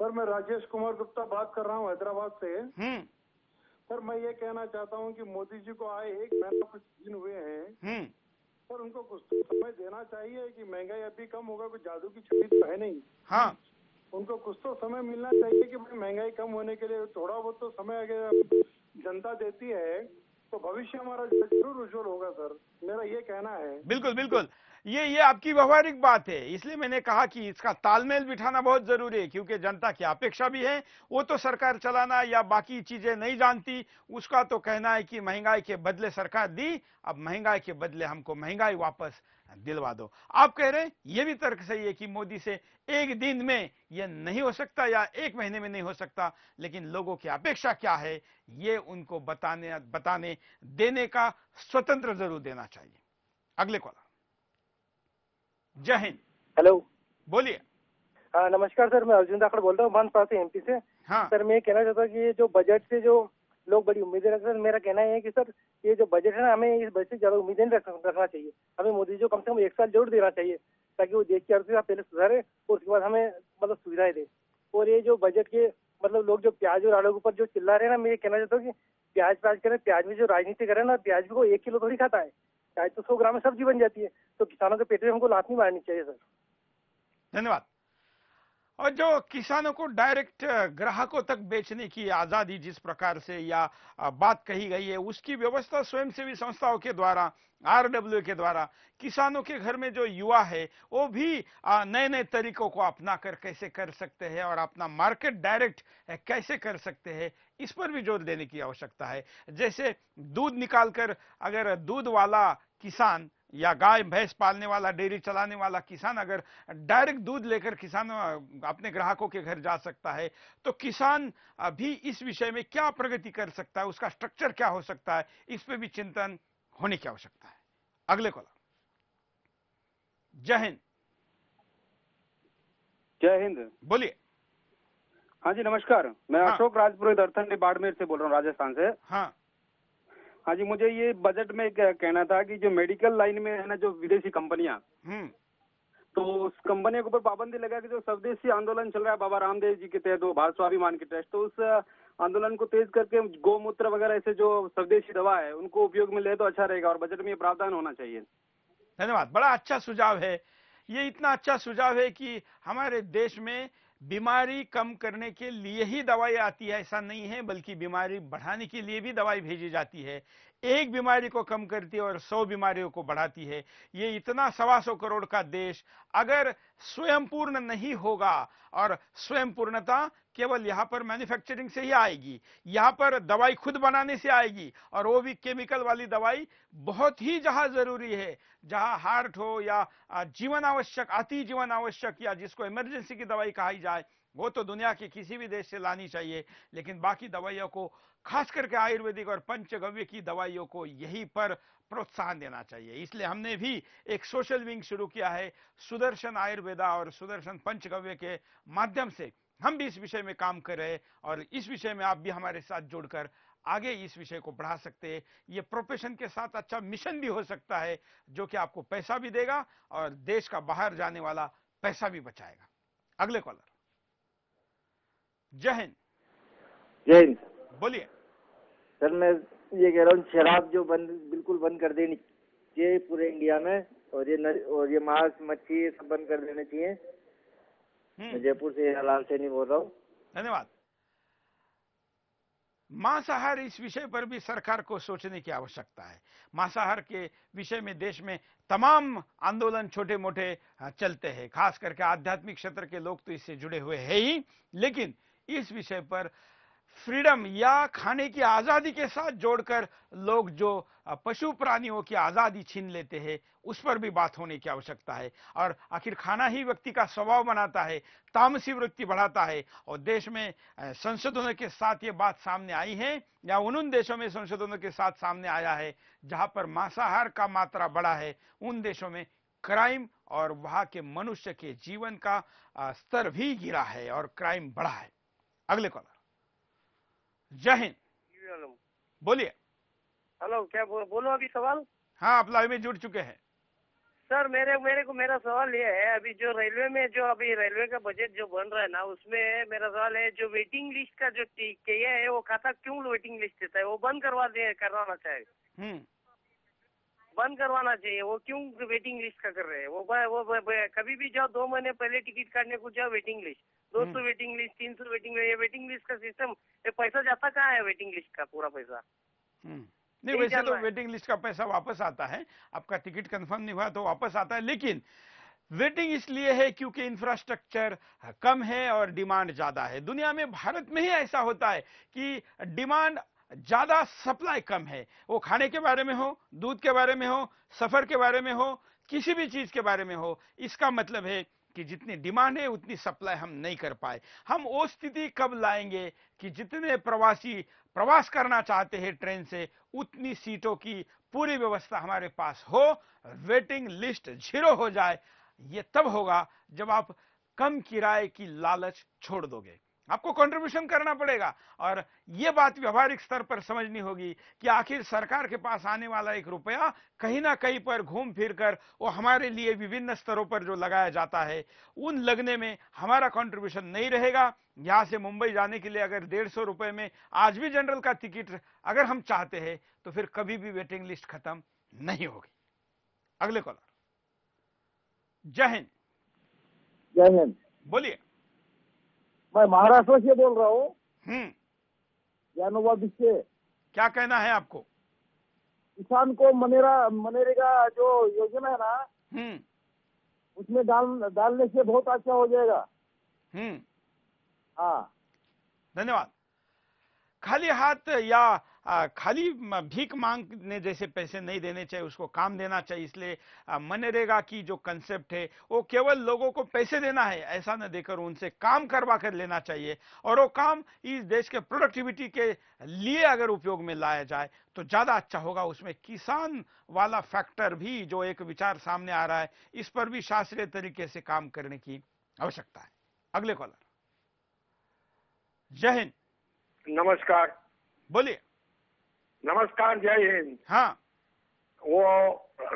सर, मैं राजेश कुमार गुप्ता बात कर रहा हूँ हैदराबाद से। सर, मैं ये कहना चाहता हूँ कि मोदी जी को आए 1 महीना कुछ दिन हुए हैं, सर उनको कुछ तो समय देना चाहिए कि महंगाई अभी कम होगा, कुछ जादू की छड़ी तो है नहीं। हाँ, उनको कुछ तो समय मिलना चाहिए कि भाई महंगाई कम होने के लिए थोड़ा बहुत तो समय अगर जनता देती है तो भविष्य हमारा जरूर उज्जवल होगा सर। मेरा ये कहना है। बिल्कुल बिल्कुल, ये आपकी व्यवहारिक बात है, इसलिए मैंने कहा कि इसका तालमेल बिठाना बहुत जरूरी है, क्योंकि जनता की अपेक्षा भी है। वो तो सरकार चलाना या बाकी चीजें नहीं जानती, उसका तो कहना है कि महंगाई के बदले सरकार दी, अब महंगाई के बदले हमको महंगाई वापस दिलवा दो। आप कह रहे हैं ये भी तर्क सही है कि मोदी से एक दिन में ये नहीं हो सकता या एक महीने में नहीं हो सकता, लेकिन लोगों की अपेक्षा क्या है ये उनको बताने देने का स्वतंत्र जरूर देना चाहिए। अगले कॉलर। जय हिंद। हेलो, बोलिए। हाँ नमस्कार सर, मैं अर्जुन दाखड़ बोल रहा हूँ बांसवाड़ा से, एमपी से। हाँ सर मैं कहना चाहता हूँ कि ये जो बजट से जो लोग बड़ी उम्मीदें रखते हैं, मेरा कहना है कि सर ये जो बजट है ना, हमें इस बजट से ज्यादा उम्मीदें नहीं रखना चाहिए। हमें मोदी जी को कम से कम 1 साल जरूर देना चाहिए, ताकि वो देश की अर्थव्यवस्था पहले सुधारे और उसके बाद हमें मतलब सुविधाएं दे। और ये जो बजट के मतलब लोग जो प्याज और आलू के ऊपर जो चिल्ला रहे हैं ना, मैं ये कहना चाहता हूँ कि प्याज में जो राजनीति करे ना, प्याज भी को 1 किलो थोड़ी खाता है, प्याज तो 100 ग्राम में सब्जी बन जाती है। तो किसानों के पेट में हमको लात नहीं मारनी चाहिए सर। धन्यवाद। और जो किसानों को डायरेक्ट ग्राहकों तक बेचने की आजादी जिस प्रकार से या बात कही गई है, उसकी व्यवस्था स्वयंसेवी संस्थाओं के द्वारा, आरडब्ल्यू के द्वारा किसानों के घर में जो युवा है वो भी नए नए तरीकों को अपना कर कैसे कर सकते हैं और अपना मार्केट डायरेक्ट कैसे कर सकते हैं, इस पर भी जोर देने की आवश्यकता है। जैसे दूध निकालकर अगर दूध वाला किसान या गाय भैंस पालने वाला, डेयरी चलाने वाला किसान अगर डायरेक्ट दूध लेकर किसान अपने ग्राहकों के घर जा सकता है, तो किसान भी इस विषय में क्या प्रगति कर सकता है, उसका स्ट्रक्चर क्या हो सकता है, इस पे भी चिंतन होने की आवश्यकता है। अगले कॉलर। जय हिंद। जय हिंद। बोलिए। हाँ जी नमस्कार, मैं अशोक राजपुरोहित अर्थन बाड़मेर से बोल रहा हूँ, राजस्थान से। हाँ जी, मुझे ये बजट में कहना था कि जो मेडिकल लाइन में है ना, जो विदेशी कंपनियां, तो उस कंपनियों के ऊपर पाबंदी लगा कि जो स्वदेशी आंदोलन चल रहा है बाबा रामदेव जी के तहत, भारत स्वाभिमान के तहत, तो उस आंदोलन को तेज करके गौमूत्र वगैरह ऐसे जो स्वदेशी दवा है उनको उपयोग में ले तो अच्छा रहेगा और बजट में ये प्रावधान होना चाहिए। धन्यवाद, बड़ा अच्छा सुझाव है। ये इतना अच्छा सुझाव है कि हमारे देश में बीमारी कम करने के लिए ही दवाई आती है ऐसा नहीं है, बल्कि बीमारी बढ़ाने के लिए भी दवाई भेजी जाती है। एक बीमारी को कम करती है और 100 बीमारियों को बढ़ाती है। ये इतना 125 करोड़ का देश अगर स्वयं पूर्ण नहीं होगा, और स्वयं पूर्णता केवल यहाँ पर मैन्युफैक्चरिंग से ही आएगी, यहाँ पर दवाई खुद बनाने से आएगी, और वो भी केमिकल वाली दवाई बहुत ही जहां जरूरी है, जहां हार्ट हो या जीवन आवश्यक, अति जीवन आवश्यक या जिसको इमरजेंसी की दवाई कही जाए, वो तो दुनिया के किसी भी देश से लानी चाहिए। लेकिन बाकी दवाइयों को, खास करके आयुर्वेदिक और पंचगव्य की दवाइयों को यहीं पर प्रोत्साहन देना चाहिए। इसलिए हमने भी एक सोशल विंग शुरू किया है, सुदर्शन आयुर्वेदा और सुदर्शन पंचगव्य के माध्यम से हम भी इस विषय में काम कर रहे हैं, और इस विषय में आप भी हमारे साथ जुड़कर आगे इस विषय को बढ़ा सकते हैं। ये प्रोफेशन के साथ अच्छा मिशन भी हो सकता है, जो कि आपको पैसा भी देगा और देश का बाहर जाने वाला पैसा भी बचाएगा। अगले कॉलर। जय हिंद। जय हिंद। बोलिए। सर मैं ये कह रहा हूँ, शराब जो बिल्कुल बंद कर देनी चाहिए पूरे इंडिया में, और ये मांस मच्छी ये सब बंद कर देने चाहिए। मैं जयपुर से हलाल से नहीं बोल रहा हूँ। धन्यवाद। मांसाहार, इस विषय पर भी सरकार को सोचने की आवश्यकता है। मांसाहार के विषय में देश में तमाम आंदोलन छोटे मोटे चलते हैं, खास करके आध्यात्मिक क्षेत्र के लोग तो इससे जुड़े हुए हैं ही, लेकिन इस विषय पर फ्रीडम या खाने की आजादी के साथ जोड़कर लोग जो पशु प्राणियों की आजादी छीन लेते हैं, उस पर भी बात होने की आवश्यकता है। और आखिर खाना ही व्यक्ति का स्वभाव बनाता है, तामसी वृत्ति बढ़ाता है, और देश में संशोधनों के साथ ये बात सामने आई है, या उन देशों में संशोधनों के साथ सामने आया है जहां पर मांसाहार का मात्रा बढ़ा है, उन देशों में क्राइम और वहां के मनुष्य के जीवन का स्तर भी गिरा है और क्राइम बढ़ा है। अगले कॉलर। जय हिंद। बोलिए। हेलो, क्या बोलो अभी सवाल? हाँ, आप लाइव में जुड़ चुके हैं। सर मेरा सवाल ये है, अभी जो रेलवे में जो अभी रेलवे का बजट जो बन रहा है ना, उसमें मेरा सवाल है, जो वेटिंग लिस्ट का जो किया है वो खाता क्यों वेटिंग लिस्ट देता है, वो बंद करवाना चाहिए। बंद करवाना चाहिए। वो क्यों वेटिंग लिस्ट का कर रहे हैं? वो कभी भी जाओ 2 महीने पहले टिकट काटने को जाओ, waiting list, 200 waiting list, 300 waiting list. ये वेटिंग लिस्ट का सिस्टम, ये पैसा जाता कहाँ है वेटिंग लिस्ट का पूरा पैसा? नहीं, वैसे तो वेटिंग लिस्ट का पैसा वापस आता है, आपका टिकट कंफर्म नहीं हुआ तो वापस आता है, लेकिन वेटिंग इसलिए है क्योंकि इंफ्रास्ट्रक्चर कम है और डिमांड ज्यादा है। दुनिया में, भारत में ही ऐसा होता है कि डिमांड ज्यादा, सप्लाई कम है। वो खाने के बारे में हो, दूध के बारे में हो, सफर के बारे में हो, किसी भी चीज के बारे में हो, इसका मतलब है कि जितनी डिमांड है उतनी सप्लाई हम नहीं कर पाए। हम वो स्थिति कब लाएंगे कि जितने प्रवासी प्रवास करना चाहते हैं ट्रेन से, उतनी सीटों की पूरी व्यवस्था हमारे पास हो, वेटिंग लिस्ट 0 हो जाए। ये तब होगा जब आप कम किराए की लालच छोड़ दोगे। आपको कंट्रीब्यूशन करना पड़ेगा, और यह बात व्यवहारिक स्तर पर समझनी होगी कि आखिर सरकार के पास आने वाला 1 रुपया कहीं ना कहीं पर घूम फिर कर वो हमारे लिए विभिन्न स्तरों पर जो लगाया जाता है, उन लगने में हमारा कंट्रीब्यूशन नहीं रहेगा। यहां से मुंबई जाने के लिए अगर 150 रुपए में आज भी जनरल का टिकट अगर हम चाहते हैं, तो फिर कभी भी वेटिंग लिस्ट खत्म नहीं होगी। अगले कॉलर। जय हिंद। जय हिंद। बोलिए। मैं महाराष्ट्र से बोल रहा हूँ। ज्ञानोबा से। क्या कहना है आपको? किसान को मनरेगा जो योजना है ना, उसमें डालने से बहुत अच्छा हो जाएगा। हाँ, धन्यवाद। खाली हाथ या खाली भीख मांगने जैसे पैसे नहीं देने चाहिए, उसको काम देना चाहिए। इसलिए मनरेगा की जो कंसेप्ट है वो केवल लोगों को पैसे देना है ऐसा न देकर उनसे काम करवा कर लेना चाहिए, और वो काम इस देश के प्रोडक्टिविटी के लिए अगर उपयोग में लाया जाए तो ज्यादा अच्छा होगा। उसमें किसान वाला फैक्टर भी जो एक विचार सामने आ रहा है, इस पर भी शास्त्रीय तरीके से काम करने की आवश्यकता है। अगले कॉलर। जय हिंद। नमस्कार। बोलिए। नमस्कार, जय हिंद। हाँ, वो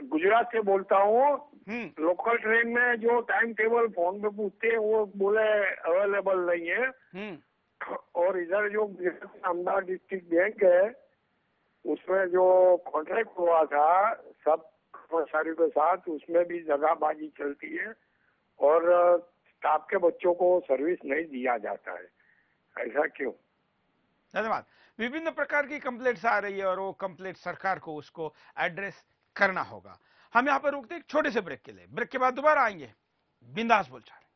गुजरात से बोलता हूँ। लोकल ट्रेन में जो टाइम टेबल फोन पे पूछते हैं वो बोले अवेलेबल नहीं है, और इधर जो अहमदाबाद डिस्ट्रिक्ट बैंक है उसमें जो कॉन्ट्रैक्ट हुआ था सब कर्मचारियों के साथ, उसमें भी जगहबाजी चलती है और स्टाफ के बच्चों को सर्विस नहीं दिया जाता है। ऐसा क्यों? धन्यवाद। विभिन्न प्रकार की कंप्लेंट्स आ रही है और वो कंप्लेंट सरकार को उसको एड्रेस करना होगा। हम यहां पर रुकते एक छोटे से ब्रेक के लिए। ब्रेक के बाद दोबारा आएंगे बिंदास बोलचाल।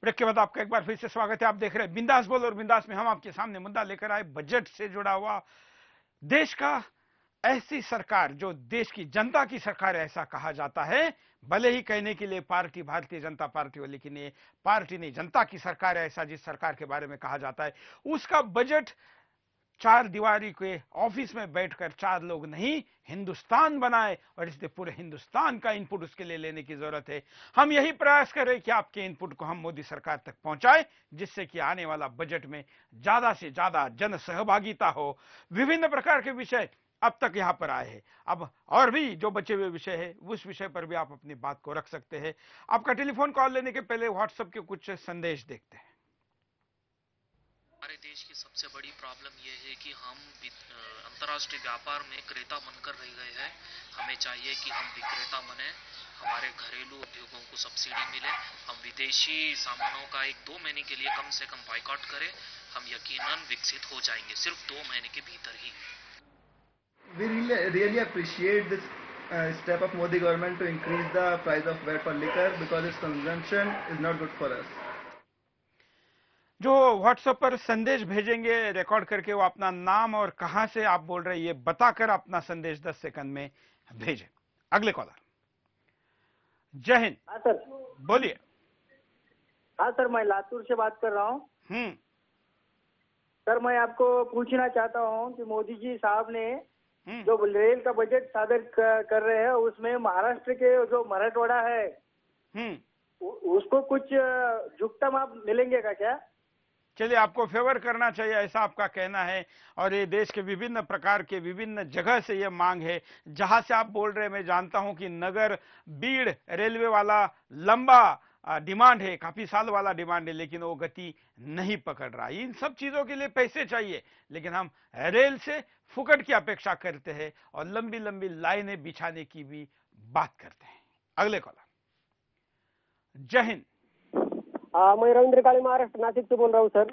ब्रेक के बाद आपका एक बार फिर से स्वागत है। आप देख रहे हैं बिंदास बोल, और बिंदास में हम आपके सामने मुद्दा लेकर आए बजट से जुड़ा हुआ। देश का ऐसी सरकार जो देश की जनता की सरकार है ऐसा कहा जाता है, भले ही कहने के लिए पार्टी भारतीय जनता पार्टी हो, लेकिन ये पार्टी नहीं जनता की सरकार है ऐसा जिस सरकार के बारे में कहा जाता है, उसका बजट 4 दीवारी के ऑफिस में बैठकर 4 लोग नहीं हिंदुस्तान बनाए, और इसलिए पूरे हिंदुस्तान का इनपुट उसके लिए लेने की जरूरत है। हम यही प्रयास करें कि आपके इनपुट को हम मोदी सरकार तक पहुंचाए, जिससे कि आने वाला बजट में ज्यादा से ज्यादा जन सहभागिता हो। विभिन्न प्रकार के विषय अब तक यहां पर आए हैं, अब और भी जो बचे हुए विषय है उस विषय पर भी आप अपनी बात को रख सकते हैं। आपका टेलीफोन कॉल लेने के पहले व्हाट्सएप के कुछ संदेश देखते हैं। हमारे देश की सबसे बड़ी प्रॉब्लम यह है कि हम अंतर्राष्ट्रीय व्यापार में क्रेता बनकर रह गए हैं। हमें चाहिए कि हम विक्रेता बने, हमारे घरेलू उद्योगों को सब्सिडी मिले, हम विदेशी सामानों का 1-2 महीने के लिए कम से कम बायकॉट करें, हम यकीनन विकसित हो जाएंगे सिर्फ 2 महीने के भीतर ही। We really appreciate this step of Modi government to increase the price of VAT for liquor because its consumption is not good for us. जो व्हाट्सएप पर संदेश भेजेंगे रिकॉर्ड करके, वो अपना नाम और कहां से आप बोल रहे हैं ये बताकर अपना संदेश 10 सेकंड में भेजें। अगले कॉलर। जय हिंद। हाँ सर, बोलिए। हाँ सर, मैं लातूर से बात कर रहा हूँ। सर, मैं आपको पूछना चाहता हूँ कि मोदी जी साहब ने जो रेल का बजट सादर कर रहे हैं उसमें महाराष्ट्र के जो मराठवाड़ा है उसको कुछ झुकता माप मिलेंगे का क्या? चलिए, आपको फेवर करना चाहिए ऐसा आपका कहना है, और ये देश के विभिन्न प्रकार के विभिन्न जगह से ये मांग है। जहां से आप बोल रहे हैं, मैं जानता हूं कि नगर बीड़ रेलवे वाला लंबा डिमांड है, काफी साल वाला डिमांड है, लेकिन वो गति नहीं पकड़ रहा। इन सब चीजों के लिए पैसे चाहिए, लेकिन हम रेल से फुकट की अपेक्षा करते हैं और लंबी लंबी लाइनें बिछाने की भी बात करते हैं। अगले कॉलर। जय हिंद। मैं रविंद्र काली, महाराष्ट्र, नासिक से बोल रहा हूँ सर।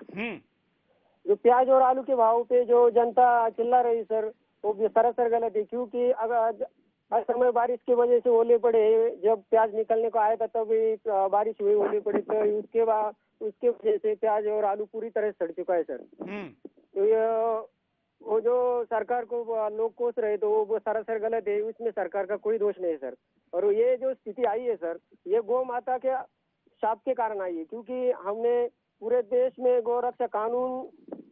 जो प्याज और आलू के भाव पे जो जनता चिल्ला रही सर, वो भी सरासर गलत है। क्योंकि अगर हर समय बारिश की वजह से ओले पड़े, जब प्याज निकलने को आया था तब बारिश हुई, ओले पड़े, तो उसके बाद उसके वजह से प्याज और आलू पूरी तरह सड़ चुका है सर। तो ये वो जो सरकार को लोग कोस रहे तो वो सरासर गलत है, उसमें सरकार का कोई दोष नहीं है सर। और ये जो स्थिति आई है सर, ये गौ माता के शाप के कारण आई है। क्योंकि हमने पूरे देश में गौ रक्षा कानून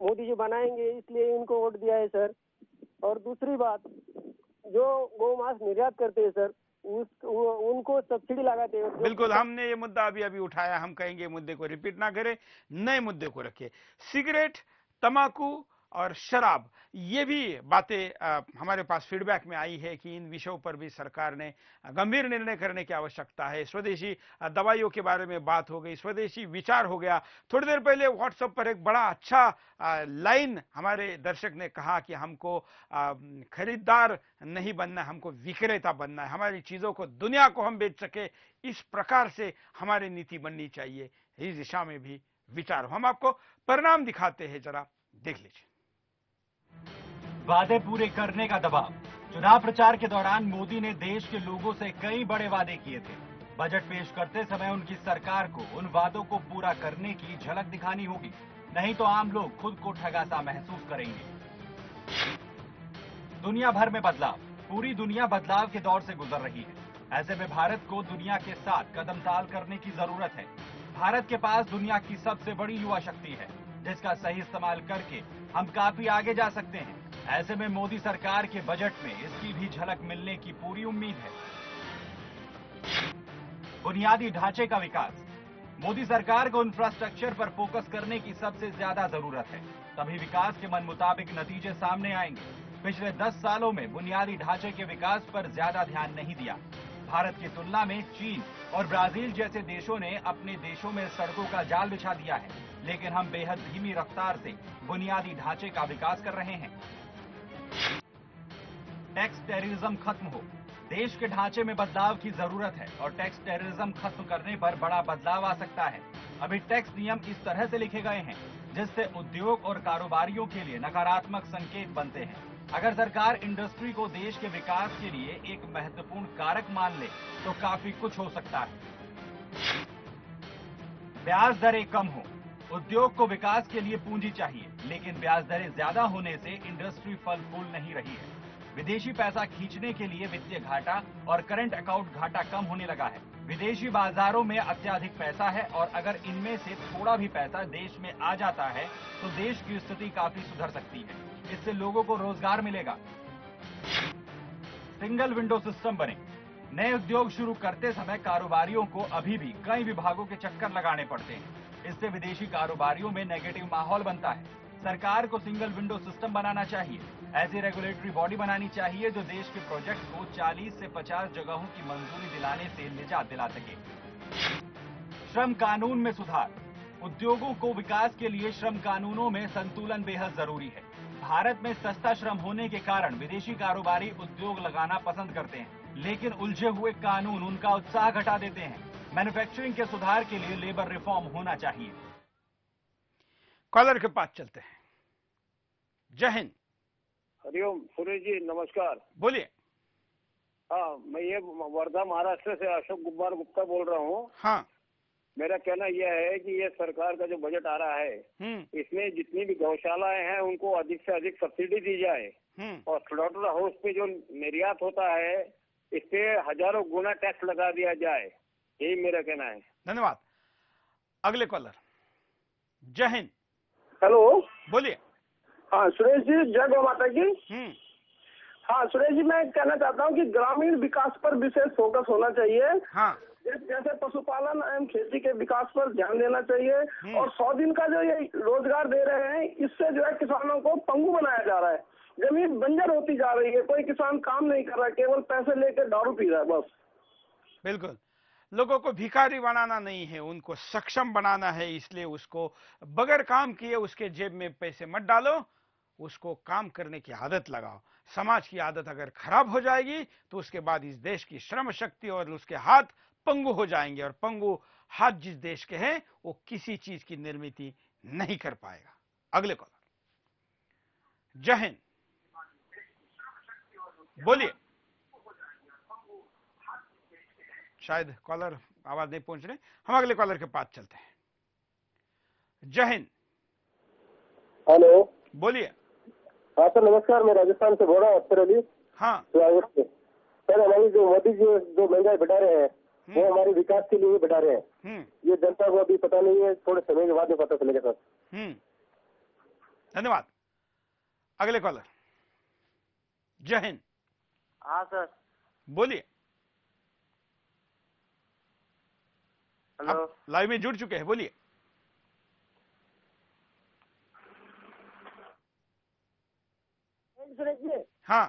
मोदी जी बनाएंगे, इसलिए उनको वोट दिया है सर। और दूसरी बात, जो गौ मांस निर्यात करते हैं सर, उनको सब्सिडी लगाते हैं। बिल्कुल, हमने ये मुद्दा अभी अभी उठाया, हम कहेंगे मुद्दे को रिपीट ना करें, नए मुद्दे को रखें। सिगरेट, तंबाकू और शराब, ये भी बातें हमारे पास फीडबैक में आई है कि इन विषयों पर भी सरकार ने गंभीर निर्णय करने की आवश्यकता है। स्वदेशी दवाइयों के बारे में बात हो गई, स्वदेशी विचार हो गया। थोड़ी देर पहले व्हाट्सएप पर एक बड़ा अच्छा लाइन हमारे दर्शक ने कहा कि हमको खरीदार नहीं बनना, हमको विक्रेता बनना है, हमारी चीजों को दुनिया को हम बेच सके, इस प्रकार से हमारी नीति बननी चाहिए। इस दिशा में भी विचार हो। हम आपको परिणाम दिखाते हैं, जरा देख लीजिए। वादे पूरे करने का दबाव। चुनाव प्रचार के दौरान मोदी ने देश के लोगों से कई बड़े वादे किए थे। बजट पेश करते समय उनकी सरकार को उन वादों को पूरा करने की झलक दिखानी होगी, नहीं तो आम लोग खुद को ठगा सा महसूस करेंगे। दुनिया भर में बदलाव। पूरी दुनिया बदलाव के दौर से गुजर रही है। ऐसे में भारत को दुनिया के साथ कदम ताल करने की जरूरत है। भारत के पास दुनिया की सबसे बड़ी युवा शक्ति है, जिसका सही इस्तेमाल करके हम काफी आगे जा सकते हैं। ऐसे में मोदी सरकार के बजट में इसकी भी झलक मिलने की पूरी उम्मीद है। बुनियादी ढांचे का विकास। मोदी सरकार को इंफ्रास्ट्रक्चर पर फोकस करने की सबसे ज्यादा जरूरत है, तभी विकास के मन मुताबिक नतीजे सामने आएंगे। पिछले 10 सालों में बुनियादी ढांचे के विकास पर ज्यादा ध्यान नहीं दिया। भारत की तुलना में चीन और ब्राजील जैसे देशों ने अपने देशों में सड़कों का जाल बिछा दिया है, लेकिन हम बेहद धीमी रफ्तार से बुनियादी ढांचे का विकास कर रहे हैं। टैक्स टेररिज्म खत्म हो। देश के ढांचे में बदलाव की जरूरत है और टैक्स टेररिज्म खत्म करने पर बड़ा बदलाव आ सकता है। अभी टैक्स नियम इस तरह से लिखे गए हैं जिससे उद्योग और कारोबारियों के लिए नकारात्मक संकेत बनते हैं। अगर सरकार इंडस्ट्री को देश के विकास के लिए एक महत्वपूर्ण कारक मान ले तो काफी कुछ हो सकता है। ब्याज दरें कम हो। उद्योग को विकास के लिए पूंजी चाहिए, लेकिन ब्याज दरें ज्यादा होने से इंडस्ट्री फल फूल नहीं रही है। विदेशी पैसा खींचने के लिए वित्तीय घाटा और करंट अकाउंट घाटा कम होने लगा है। विदेशी बाजारों में अत्यधिक पैसा है और अगर इनमें से थोड़ा भी पैसा देश में आ जाता है तो देश की स्थिति काफी सुधर सकती है। इससे लोगों को रोजगार मिलेगा। सिंगल विंडो सिस्टम बने। नए उद्योग शुरू करते समय कारोबारियों को अभी भी कई विभागों के चक्कर लगाने पड़ते हैं। इससे विदेशी कारोबारियों में नेगेटिव माहौल बनता है। सरकार को सिंगल विंडो सिस्टम बनाना चाहिए। ऐसी रेगुलेटरी बॉडी बनानी चाहिए जो देश के प्रोजेक्ट को 40 से 50 जगहों की मंजूरी दिलाने से निजात दिला सके। श्रम कानून में सुधार। उद्योगों को विकास के लिए श्रम कानूनों में संतुलन बेहद जरूरी है। भारत में सस्ता श्रम होने के कारण विदेशी कारोबारी उद्योग लगाना पसंद करते हैं, लेकिन उलझे हुए कानून उनका उत्साह घटा देते हैं। मैन्युफैक्चरिंग के सुधार के लिए लेबर रिफॉर्म होना चाहिए। कॉलर के पास चलते हैं। जय हिंद। हरिओम सुरेश जी, नमस्कार। बोलिए। हाँ, मैं ये वर्धा महाराष्ट्र से अशोक कुमार गुप्ता बोल रहा हूँ। हाँ, मेरा कहना यह है कि ये सरकार का जो बजट आ रहा है इसमें जितनी भी गौशालाएं हैं उनको अधिक से अधिक सब्सिडी दी जाए और स्लॉटर हाउस पे जो निर्यात होता है इस पे हजारों गुना टैक्स लगा दिया जाए, यही मेरा कहना है। धन्यवाद। अगले कॉलर। जय हिंद। हेलो, बोलिए। हाँ सुरेश जी, जय गौ माता की। हाँ सुरेश जी, मैं कहना चाहता हूँ कि ग्रामीण विकास पर विशेष फोकस होना चाहिए। हाँ। जैसे पशुपालन एवं खेती के विकास पर ध्यान देना चाहिए। और 100 दिन का जो ये रोजगार दे रहे हैं, इससे जो है किसानों को पंगु बनाया जा रहा है। जमीन बंजर होती जा रही है, कोई किसान काम नहीं कर रहा है, केवल पैसे लेकर दारू पी रहा है बस। बिल्कुल, लोगों को भिखारी बनाना नहीं है, उनको सक्षम बनाना है। इसलिए उसको बगैर काम किए उसके जेब में पैसे मत डालो, उसको काम करने की आदत लगाओ। समाज की आदत अगर खराब हो जाएगी तो उसके बाद इस देश की श्रम शक्ति और उसके हाथ पंगु हो जाएंगे, और पंगु हाथ जिस देश के हैं वो किसी चीज की निर्मित नहीं कर पाएगा। अगले कॉलर। जय हिंद, बोलिए। शायद कॉलर आवाज नहीं पहुंच रहे, हम अगले कॉलर के पास चलते हैं। जय हिंद। हेलो, बोलिए। हाँ सर, नमस्कार। मैं राजस्थान से बोल रहा हूँ, अख्तर अली। हाँ सर, हमारी जो मोदी जी जो महंगाई बढ़ा रहे हैं वो हमारे विकास के लिए बढ़ा रहे हैं। ये जनता को अभी पता नहीं है, थोड़े समय के बाद में पता चलेगा सर। धन्यवाद। अगले कॉलर। जय हिंद। हाँ सर, बोलिए। हेलो, लाइव में जुड़ चुके हैं, बोलिए। हाँ,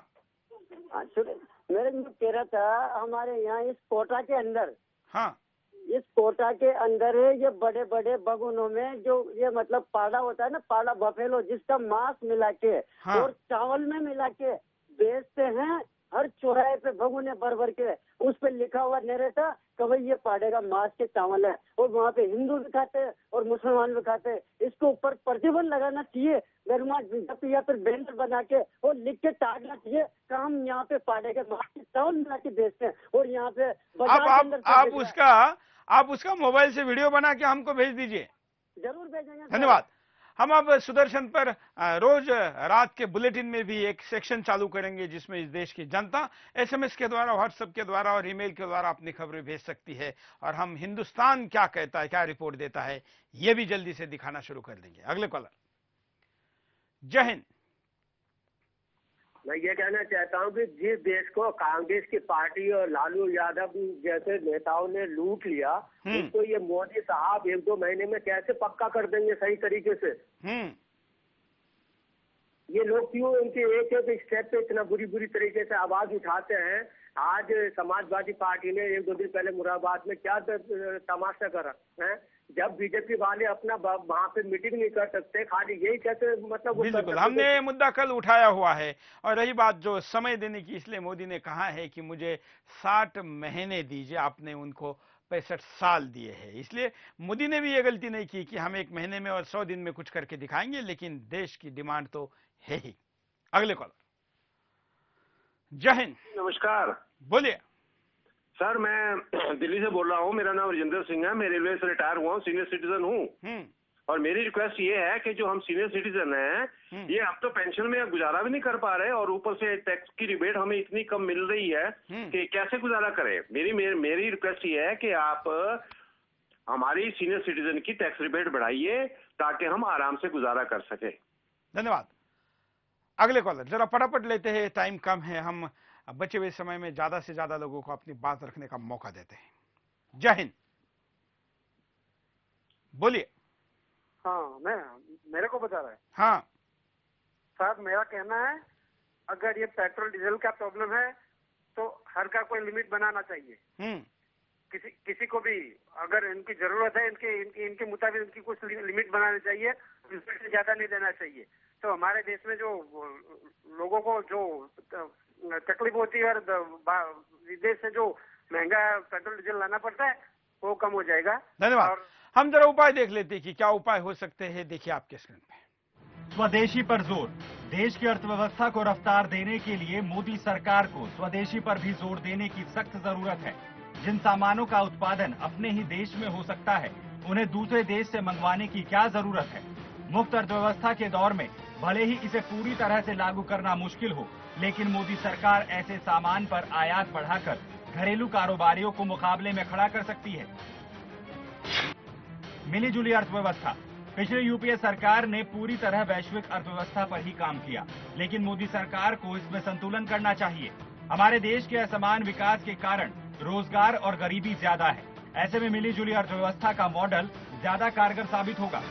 मेरे को कह रहा था, हमारे यहाँ इस कोटा के अंदर, हाँ, इस कोटा के अंदर ये बड़े बड़े बगुनों में जो ये मतलब पाड़ा होता है ना, पाड़ा बफेलो, जिसका मांस मिला के और चावल में मिला के बेचते हैं। हर चौराहे पे भगुने भर भर के उस पे लिखा हुआ नहीं रहता कि भाई ये पाड़े का मांस के चावल है, और वहाँ पे हिंदू भी खाते हैं और मुसलमान भी खाते हैं। इसके ऊपर प्रतिबंध लगाना चाहिए, या फिर बैनर बना के और लिख के टाटना चाहिए कि हम यहाँ पे पाड़े के मांस के चावल मिला के बेचते हैं। और यहाँ पे आप उसका मोबाइल से वीडियो बना के हमको भेज दीजिए। जरूर भेजेंगे। धन्यवाद। हम अब सुदर्शन पर रोज रात के बुलेटिन में भी एक सेक्शन चालू करेंगे जिसमें इस देश की जनता एसएमएस के द्वारा, व्हाट्सएप के द्वारा और ईमेल के द्वारा अपनी खबरें भेज सकती है, और हम हिंदुस्तान क्या कहता है, क्या रिपोर्ट देता है, ये भी जल्दी से दिखाना शुरू कर देंगे। अगले कॉलर। जय हिंद। मैं ये कहना चाहता हूँ कि जिस देश को कांग्रेस की पार्टी और लालू यादव जैसे नेताओं ने लूट लिया, उसको ये मोदी साहब 1-2 महीने में कैसे पक्का कर देंगे सही तरीके से? ये लोग क्यों इनके एक एक स्टेप पे इतना बुरी तरीके से आवाज उठाते हैं? आज समाजवादी पार्टी ने 1-2 दिन पहले मुरादाबाद में क्या तमाशा करा है? जब बीजेपी वाले अपना वहाँ पे मीटिंग नहीं कर सकते, खाली यही कहते, मतलब बिल्कुल हमने ये मुद्दा कल उठाया हुआ है। और रही बात जो समय देने की, इसलिए मोदी ने कहा है कि मुझे 60 महीने दीजिए, आपने उनको 65 साल दिए हैं। इसलिए मोदी ने भी ये गलती नहीं की कि हम 1 महीने में और 100 दिन में कुछ करके दिखाएंगे, लेकिन देश की डिमांड तो है ही। अगले कॉलर। जय हिंद। नमस्कार, बोलिए। सर, मैं दिल्ली से बोल रहा हूँ। मेरा नाम राजेंद्र सिंह है। मैं रेलवे से रिटायर हुआ हूँ, सीनियर सिटीजन हूँ। और मेरी रिक्वेस्ट ये है कि जो हम सीनियर सिटीजन हैं, ये हम तो पेंशन में गुजारा भी नहीं कर पा रहे, और ऊपर से टैक्स की रिबेट हमें इतनी कम मिल रही है कि कैसे गुजारा करें। मेरी रिक्वेस्ट ये है कि आप हमारी सीनियर सिटीजन की टैक्स रिबेट बढ़ाइए ताकि हम आराम से गुजारा कर सके। धन्यवाद। अगले कॉलर। जरा फटाफट लेते हैं, टाइम कम है, हम बचे हुए समय में ज्यादा से ज्यादा लोगों को अपनी बात रखने का मौका देते हैं। जय हिंद। बोलिए। हाँ, मेरे को बता रहा है। हाँ सर, मेरा कहना है, अगर ये पेट्रोल डीजल का प्रॉब्लम है तो हर का कोई लिमिट बनाना चाहिए। किसी को भी अगर इनकी जरूरत है, इनके मुताबिक इनकी कुछ लिमिट बनानी चाहिए, लिमिट से ज्यादा नहीं देना चाहिए। तो हमारे देश में जो लोगों को जो तकलीफ होती है और विदेश से जो महंगा पेट्रोल डीजल लाना पड़ता है वो कम हो जाएगा। धन्यवाद। हम जरा उपाय देख लेते हैं कि क्या उपाय हो सकते हैं। देखिए आपके स्क्रीन पे। स्वदेशी पर जोर। देश की अर्थव्यवस्था को रफ्तार देने के लिए मोदी सरकार को स्वदेशी पर भी जोर देने की सख्त जरूरत है। जिन सामानों का उत्पादन अपने ही देश में हो सकता है, उन्हें दूसरे देश से मंगवाने की क्या जरूरत है। मुक्त अर्थव्यवस्था के दौर में भले ही इसे पूरी तरह से लागू करना मुश्किल हो, लेकिन मोदी सरकार ऐसे सामान पर आयात बढ़ाकर घरेलू कारोबारियों को मुकाबले में खड़ा कर सकती है। मिलीजुली अर्थव्यवस्था। पिछली यूपीए सरकार ने पूरी तरह वैश्विक अर्थव्यवस्था पर ही काम किया, लेकिन मोदी सरकार को इसमें संतुलन करना चाहिए। हमारे देश के असमान विकास के कारण रोजगार और गरीबी ज्यादा है। ऐसे में मिलीजुली अर्थव्यवस्था का मॉडल ज्यादा कारगर साबित होगा।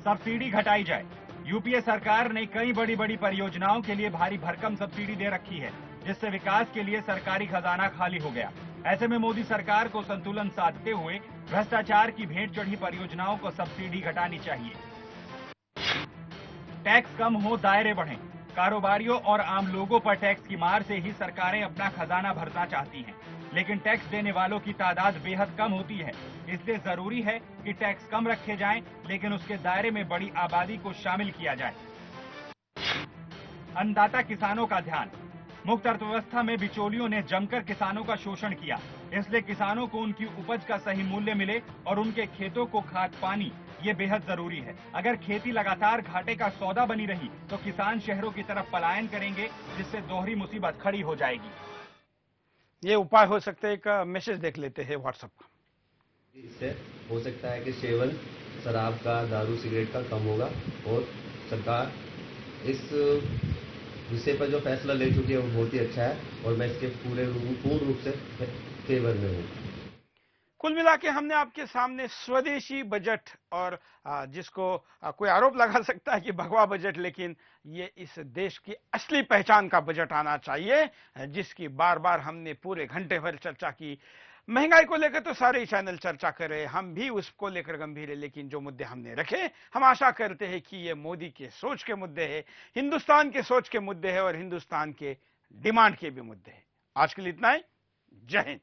सब्सिडी घटाई जाए। यूपीए सरकार ने कई बड़ी बड़ी परियोजनाओं के लिए भारी भरकम सब्सिडी दे रखी है, जिससे विकास के लिए सरकारी खजाना खाली हो गया। ऐसे में मोदी सरकार को संतुलन साधते हुए भ्रष्टाचार की भेंट चढ़ी परियोजनाओं को सब्सिडी घटानी चाहिए। टैक्स कम हो, दायरे बढ़ें। कारोबारियों और आम लोगों पर टैक्स की मार से ही सरकारें अपना खजाना भरना चाहती हैं, लेकिन टैक्स देने वालों की तादाद बेहद कम होती है। इसलिए जरूरी है कि टैक्स कम रखे जाएं, लेकिन उसके दायरे में बड़ी आबादी को शामिल किया जाए। अन्नदाता किसानों का ध्यान। मुक्त अर्थव्यवस्था में बिचौलियों ने जमकर किसानों का शोषण किया, इसलिए किसानों को उनकी उपज का सही मूल्य मिले और उनके खेतों को खाद पानी, ये बेहद जरूरी है। अगर खेती लगातार घाटे का सौदा बनी रही तो किसान शहरों की तरफ पलायन करेंगे, जिससे दोहरी मुसीबत खड़ी हो जाएगी। ये उपाय हो सकते हैं। एक मैसेज देख लेते हैं व्हाट्सएप का। इससे हो सकता है कि सेवन शराब का, दारू, सिगरेट का कम होगा और सरकार इस विषय पर जो फैसला ले चुकी है वो बहुत ही अच्छा है और मैं इसके पूर्ण रूप से फेवर में हूँ। कुल मिला के हमने आपके सामने स्वदेशी बजट और जिसको कोई आरोप लगा सकता है कि भगवा बजट, लेकिन ये इस देश की असली पहचान का बजट आना चाहिए, जिसकी बार बार हमने पूरे घंटे भर चर्चा की। महंगाई को लेकर तो सारे चैनल चर्चा कर रहे, हम भी उसको लेकर गंभीर है, लेकिन जो मुद्दे हमने रखे, हम आशा करते हैं कि ये मोदी के सोच के मुद्दे हैं, हिंदुस्तान के सोच के मुद्दे हैं और हिंदुस्तान के डिमांड के भी मुद्दे हैं। आज के लिए इतना ही। जय हिंद।